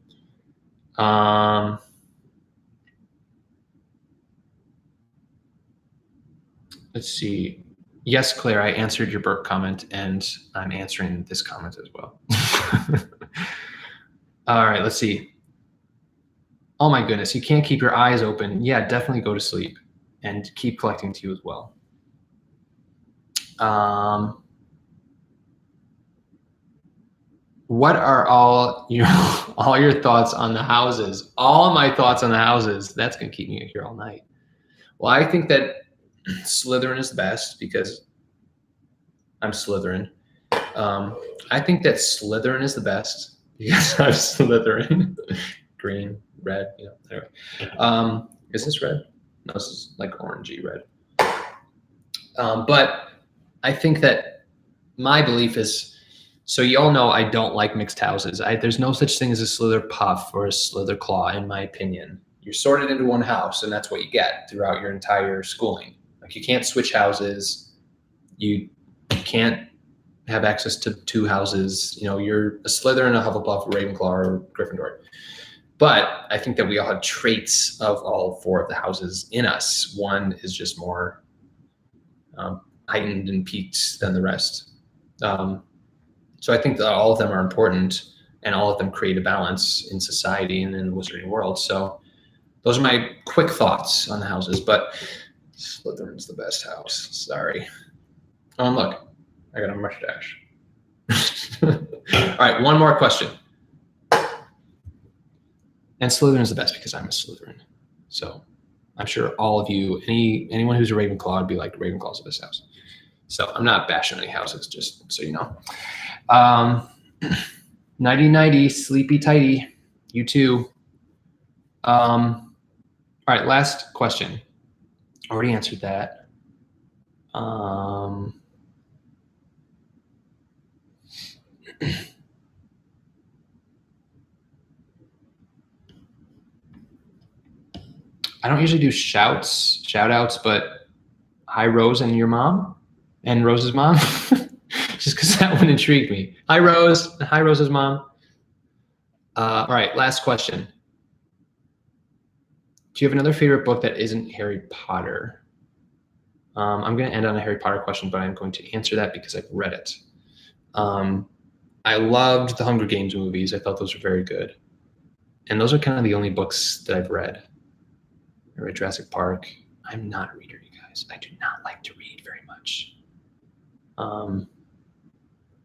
Let's see. Yes, Claire, I answered your burp comment, and I'm answering this comment as well. All right, let's see. Oh my goodness, you can't keep your eyes open. Yeah, definitely go to sleep and keep collecting to you as well. What are all your thoughts on the houses? All my thoughts on the houses. That's gonna keep me here all night. Well, I think that Slytherin is the best because I'm Slytherin. I think that Slytherin is the best because I'm Slytherin. Green, red, you know, anyway. Is this red? No, this is like orangey red. But I think that my belief is, so you all know I don't like mixed houses. There's no such thing as a Slither Puff or a Slither Claw, in my opinion. You're sorted into one house, and that's what you get throughout your entire schooling. Like, you can't switch houses. You can't have access to 2 houses. You know, you're a Slytherin, a Hufflepuff, a Ravenclaw, or Gryffindor. But I think that we all have traits of all 4 of the houses in us. One is just more heightened and peaked than the rest. So I think that all of them are important, and all of them create a balance in society and in the wizarding world. So those are my quick thoughts on the houses. But Slytherin's the best house. Sorry. Oh, and look, I got a mustache. All right, one more question. And Slytherin is the best because I'm a Slytherin. So I'm sure all of you, anyone who's a Ravenclaw would be like, Ravenclaw's the best house. So I'm not bashing any houses, just so you know. Nighty-nighty, sleepy tighty. You too. All right, last question. Already answered that. I don't usually do shout outs, but hi, Rose, and your mom, and Rose's mom, just because that one intrigued me. Hi, Rose. Hi, Rose's mom. All right, last question. Do you have another favorite book that isn't Harry Potter? I'm going to end on a Harry Potter question, but I'm going to answer that because I've read it. I loved the Hunger Games movies. I thought those were very good. And those are kind of the only books that I've read. I read Jurassic Park. I'm not a reader, you guys. I do not like to read very much.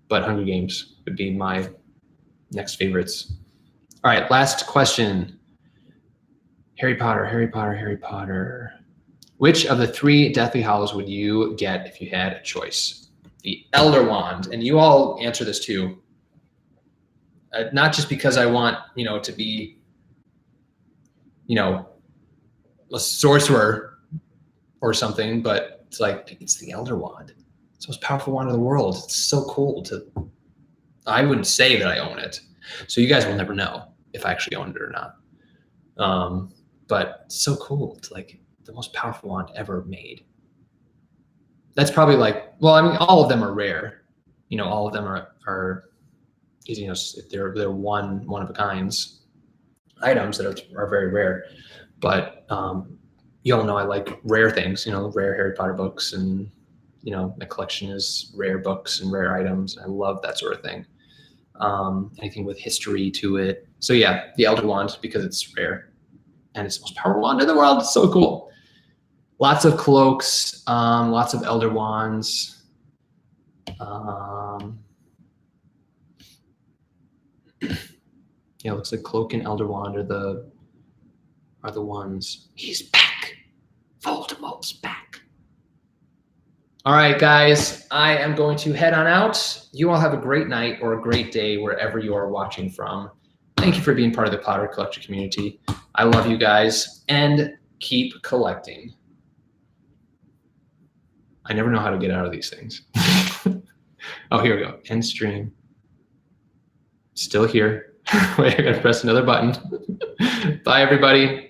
But Hunger Games would be my next favorites. All right, last question. Harry Potter, Harry Potter, Harry Potter. Which of the 3 Deathly Hallows would you get if you had a choice? The Elder Wand, and you all answer this too. Not just because I want, to be, a sorcerer or something, but it's like, it's the Elder Wand. It's the most powerful wand in the world. It's so cool I wouldn't say that I own it. So you guys will never know if I actually own it or not. but it's so cool. It's like the most powerful wand ever made. That's probably like, well, I mean, all of them are rare. You know, all of them are you know, they're one of a kinds items that are very rare. But you all know I like rare things. You know, rare Harry Potter books, and you know, my collection is rare books and rare items. I love that sort of thing. Anything with history to it. So yeah, the Elder Wand, because it's rare and it's the most powerful wand in the world. It's so cool. Lots of cloaks, lots of Elder Wands. Yeah, it looks like Cloak and Elder Wand are the ones. He's back. Voldemort's back. All right, guys, I am going to head on out. You all have a great night or a great day wherever you are watching from. Thank you for being part of the Potter Collector community. I love you guys, and keep collecting. I never know how to get out of these things. Oh, here we go. End stream. Still here. Wait, I gotta press another button. Bye, everybody.